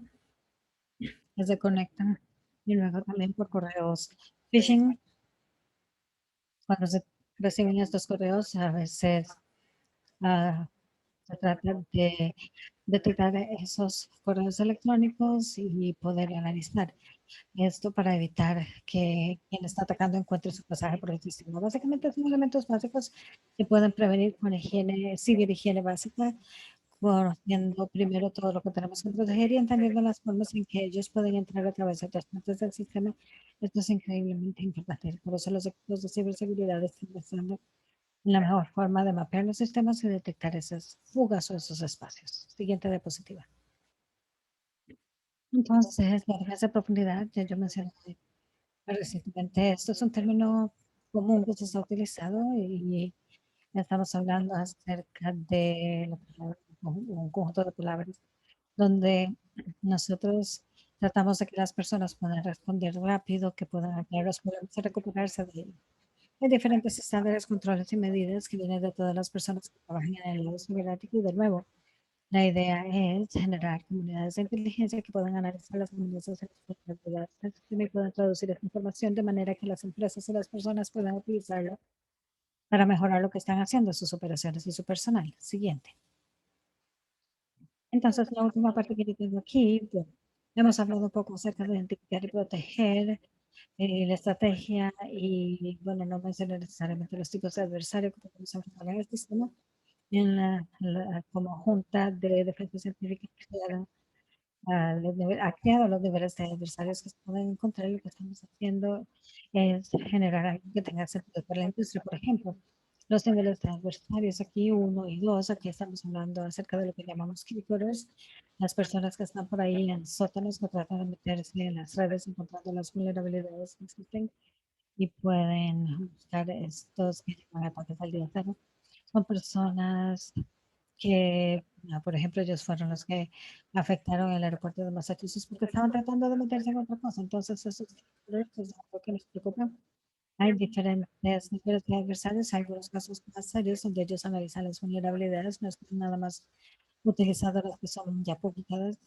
que se conectan y luego también por correos phishing. Cuando se reciben estos correos, a veces se trata de detectar esos correos electrónicos y poder analizar esto para evitar que quien está atacando encuentre su pasaje por el sistema. Básicamente son elementos básicos que pueden prevenir con higiene, ciberhigiene básica, conociendo primero todo lo que tenemos que proteger y entendiendo las formas en que ellos pueden entrar a través de otras partes del sistema. Esto es increíblemente importante. Por eso los equipos de ciberseguridad están pensando en la mejor forma de mapear los sistemas y detectar esas fugas o esos espacios. Siguiente diapositiva. Entonces, la defensa de profundidad, ya yo mencioné recientemente, esto es un término común que se está utilizado y estamos hablando acerca de un conjunto de palabras donde nosotros tratamos de que las personas puedan responder rápido, que puedan aclarar los problemas y recuperarse de ellos. Hay diferentes estándares, controles y medidas que vienen de todas las personas que trabajan en el lado cibernético y de nuevo, la idea es generar comunidades de inteligencia que puedan analizar las amenazas de las y puedan traducir esa información de manera que las empresas y las personas puedan utilizarlo para mejorar lo que están haciendo, sus operaciones y su personal. Siguiente. Entonces, la última parte que yo tengo aquí, bueno, hemos hablado un poco acerca de identificar y proteger la estrategia y, bueno, no mencioné necesariamente los tipos de adversarios que podemos enfrentar en el sistema. En como Junta de Defensa Científica ha creado los niveles de adversarios que se pueden encontrar. Lo que estamos haciendo es generar algo que tenga sentido para la industria. Por ejemplo, los niveles de adversarios aquí, 1 y 2, aquí estamos hablando acerca de lo que llamamos keycoders, las personas que están por ahí en sótanos que tratan de meterse en las redes encontrando las vulnerabilidades que existen y pueden buscar estos que llaman ataques al día cero. Son personas que, por ejemplo, ellos fueron los que afectaron el aeropuerto de Massachusetts porque estaban tratando de meterse en otra cosa. Entonces, eso es algo que nos preocupa. Hay diferentes niveles de adversarios, hay algunos casos más serios donde ellos analizan las vulnerabilidades, no es nada más utilizadoras que son ya publicadas,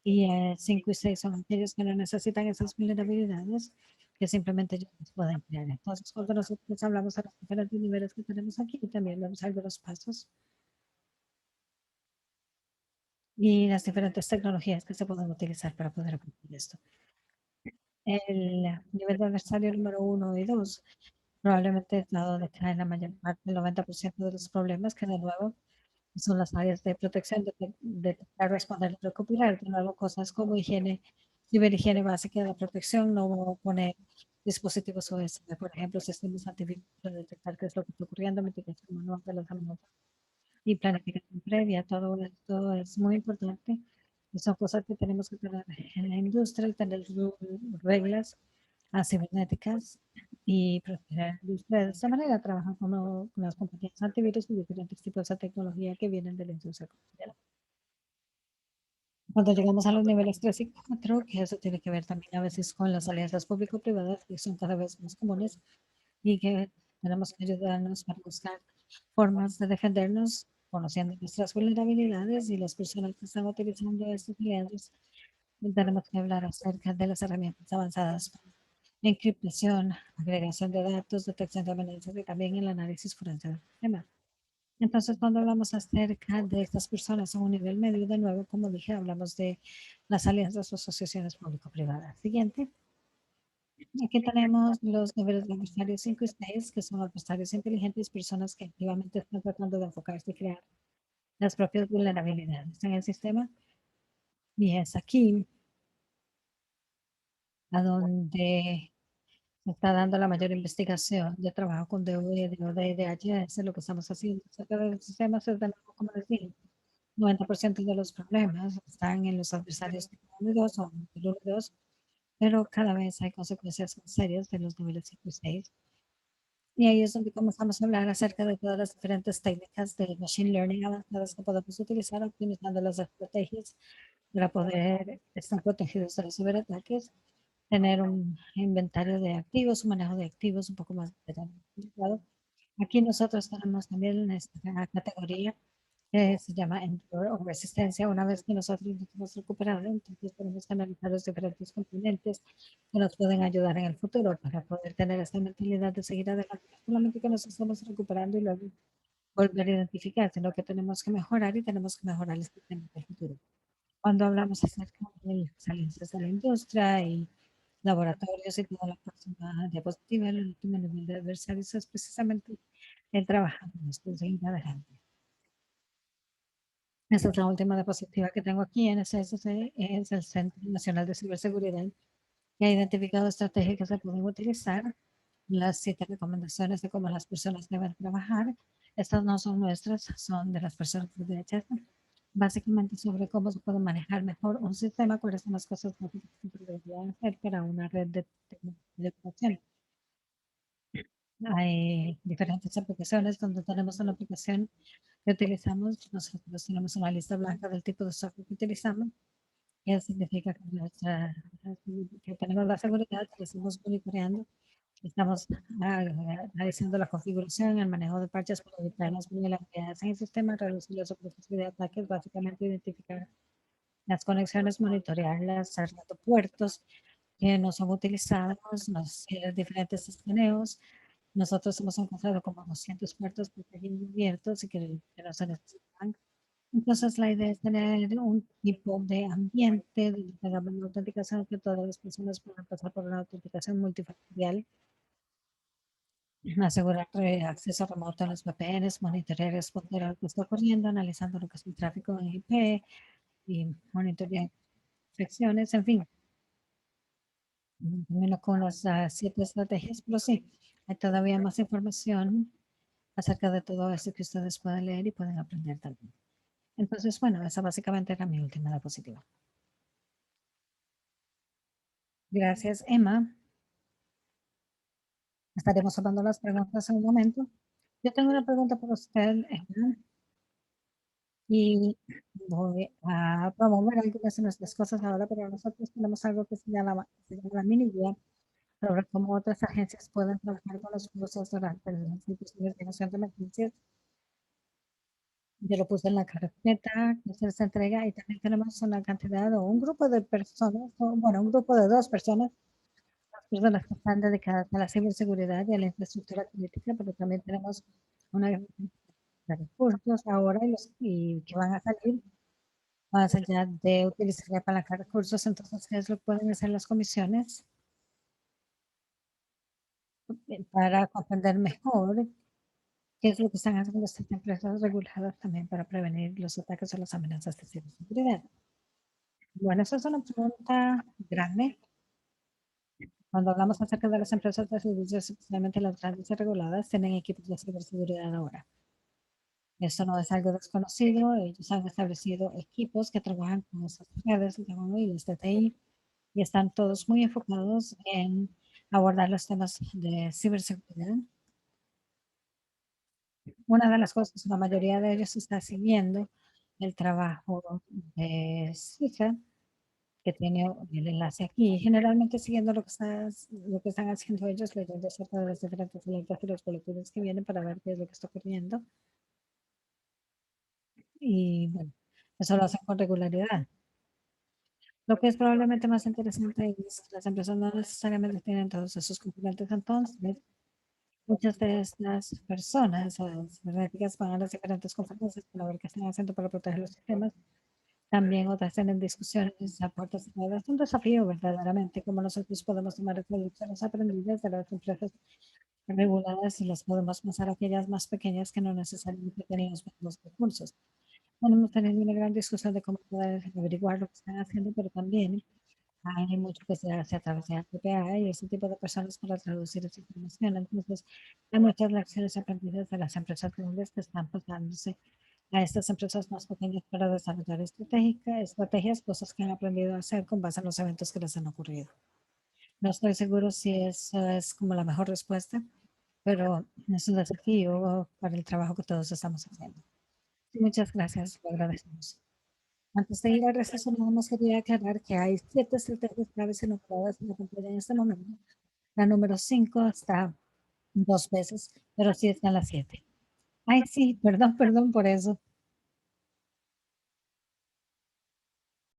y 5 y 6 son aquellos que no necesitan esas vulnerabilidades, que simplemente ellos las pueden crear. Entonces, cuando nosotros hablamos de los diferentes niveles que tenemos aquí, también vemos algunos pasos y las diferentes tecnologías que se pueden utilizar para poder cumplir esto. El nivel de adversario número 1 y 2 probablemente es la donde cae la mayor parte, el 90% de los problemas, que de nuevo son las áreas de protección, detectar, responder y recopilar. De nuevo, cosas como higiene, ciberhigiene básica de la protección, no poner dispositivos USB, por ejemplo, sistemas antivirus para detectar qué es lo que está ocurriendo, mitigación manual de las amenazas y planificación previa. Todo esto es muy importante. Y son cosas que tenemos que tener en la industria, tener reglas cibernéticas y proteger a la industria. De esta manera trabajan con las compañías antivirus y diferentes tipos de tecnología que vienen de la industria comercial. Cuando llegamos a los niveles 3 y 4, que eso tiene que ver también a veces con las alianzas público-privadas, que son cada vez más comunes y que tenemos que ayudarnos para buscar formas de defendernos, conociendo nuestras vulnerabilidades y las personas que están utilizando estos alianzas. Tenemos que hablar acerca de las herramientas avanzadas para encriptación, agregación de datos, detección de amenazas y también el análisis forense del sistema. Entonces, cuando hablamos acerca de estas personas a un nivel medio, de nuevo, como dije, hablamos de las alianzas o asociaciones público-privadas. Siguiente. Aquí tenemos los niveles de adversarios 5 y 6, que son adversarios inteligentes, personas que activamente están tratando de enfocarse y crear las propias vulnerabilidades en el sistema. Y es aquí a donde se está dando la mayor investigación de trabajo con DOE, DOD y DHS, lo que estamos haciendo acerca del sistema, es de nuevo, como les dije, 90% de los problemas están en los adversarios tipo 1 y 2 o nivel 1 y 2, pero cada vez hay consecuencias más serias de los niveles 5 y 6. Y ahí es donde comenzamos a hablar acerca de todas las diferentes técnicas de machine learning avanzadas que podemos utilizar optimizando las estrategias para poder estar protegidos de los ciberataques, tener un inventario de activos, un manejo de activos un poco más detallado. Aquí nosotros tenemos también esta categoría que se llama endure o resistencia. Una vez que nosotros nos hemos recuperado, entonces tenemos que analizar los diferentes componentes que nos pueden ayudar en el futuro para poder tener esta mentalidad de seguir adelante. No solamente que nos estamos recuperando y luego volver a identificar, sino que tenemos que mejorar y tenemos que mejorar el sistema del futuro. Cuando hablamos acerca de las alianzas de la industria y laboratorios y toda la próxima diapositiva, el último nivel de adversarios es precisamente el trabajo en esto, seguir adelante. Esa es la última diapositiva que tengo aquí en SSC, es el Centro Nacional de Ciberseguridad, que ha identificado estrategias que se pueden utilizar, las 7 recomendaciones de cómo las personas deben trabajar. Estas no son nuestras, son de las personas de DHS, básicamente sobre cómo se puede manejar mejor un sistema, cuáles son las cosas básicas que se deberían hacer para una red de operación. Hay diferentes aplicaciones donde tenemos una aplicación que utilizamos, nosotros tenemos una lista blanca del tipo de software que utilizamos, y eso significa que, que tenemos la seguridad, que estamos monitoreando, estamos analizando la configuración, el manejo de parches para evitar las vulnerabilidades en el sistema, reducir la superficie de ataques, básicamente identificar las conexiones, monitorearlas, cerrando puertos que no son utilizados, los diferentes escaneos. Nosotros hemos encontrado como 200 puertos protegidos y abiertos y que no se necesitan. Entonces, la idea es tener un tipo de ambiente donde tengamos una autenticación que todas las personas puedan pasar por una autenticación multifactorial, asegurar acceso remoto a los VPNs, monitorear y responder a lo que está ocurriendo, analizando lo que es el tráfico en IP y monitorear infecciones, en fin. Termino con las 7 estrategias, pero sí, hay todavía más información acerca de todo esto que ustedes pueden leer y pueden aprender también. Entonces, bueno, esa básicamente era mi última diapositiva. Gracias, Emma. Estaremos tomando las preguntas en un momento. Yo tengo una pregunta para usted, Emma, y voy a promover algunas de nuestras cosas ahora, pero nosotros tenemos algo que se llama la mini guía sobre cómo otras agencias pueden trabajar con los cursos durante las investigaciones de emergencias. Yo lo puse en la carpeta que se les entrega y también tenemos una cantidad o un grupo de personas, bueno, un grupo de 2 personas, las personas que están dedicadas a la ciberseguridad y a la infraestructura crítica, pero también tenemos una gran cantidad de recursos ahora y que van a salir más allá de utilizar y apalancar recursos. Entonces, ¿qué es lo que pueden hacer las comisiones para comprender mejor qué es lo que están haciendo estas empresas reguladas también para prevenir los ataques o las amenazas de ciberseguridad? Bueno, esa es una pregunta grande. Cuando hablamos acerca de las empresas de servicios, especialmente las grandes y reguladas, tienen equipos de ciberseguridad ahora. Esto no es algo desconocido. Ellos han establecido equipos que trabajan con esas redes y las TTI y están todos muy enfocados en abordar los temas de ciberseguridad. Una de las cosas que la mayoría de ellos está siguiendo el trabajo de Suiza, que tiene el enlace aquí, generalmente siguiendo lo que están haciendo ellos, leyendo acerca de las diferentes alertas y los boletines que vienen para ver qué es lo que está ocurriendo. Y bueno, eso lo hacen con regularidad. Lo que es probablemente más interesante es que las empresas no necesariamente tienen todos esos componentes, entonces muchas de estas personas o cibernéticas van a las diferentes conferencias para ver qué están haciendo para proteger los sistemas. También otras tienen discusiones a puertas cerradas. Es un desafío verdaderamente, como nosotros podemos tomar estas lecciones aprendidas de las empresas reguladas y las podemos pasar a aquellas más pequeñas que no necesariamente tienen los mismos recursos. Bueno, hemos tenido una gran discusión de cómo poder averiguar lo que están haciendo, pero también hay mucho que se hace a través de APPA y ese tipo de personas para traducir esa información. Entonces, hay muchas lecciones aprendidas de las empresas grandes que están pasándose a estas empresas más pequeñas para desarrollar estrategias, cosas que han aprendido a hacer con base en los eventos que les han ocurrido. No estoy seguro si eso es como la mejor respuesta, pero es un desafío para el trabajo que todos estamos haciendo. Sí, muchas gracias, lo agradecemos. Antes de ir al receso, nada más quería aclarar que hay 7 estrategias claves enojadas en la pantalla en este momento. La número 5 está 2 veces, pero sí están las 7. Ay, sí, perdón por eso.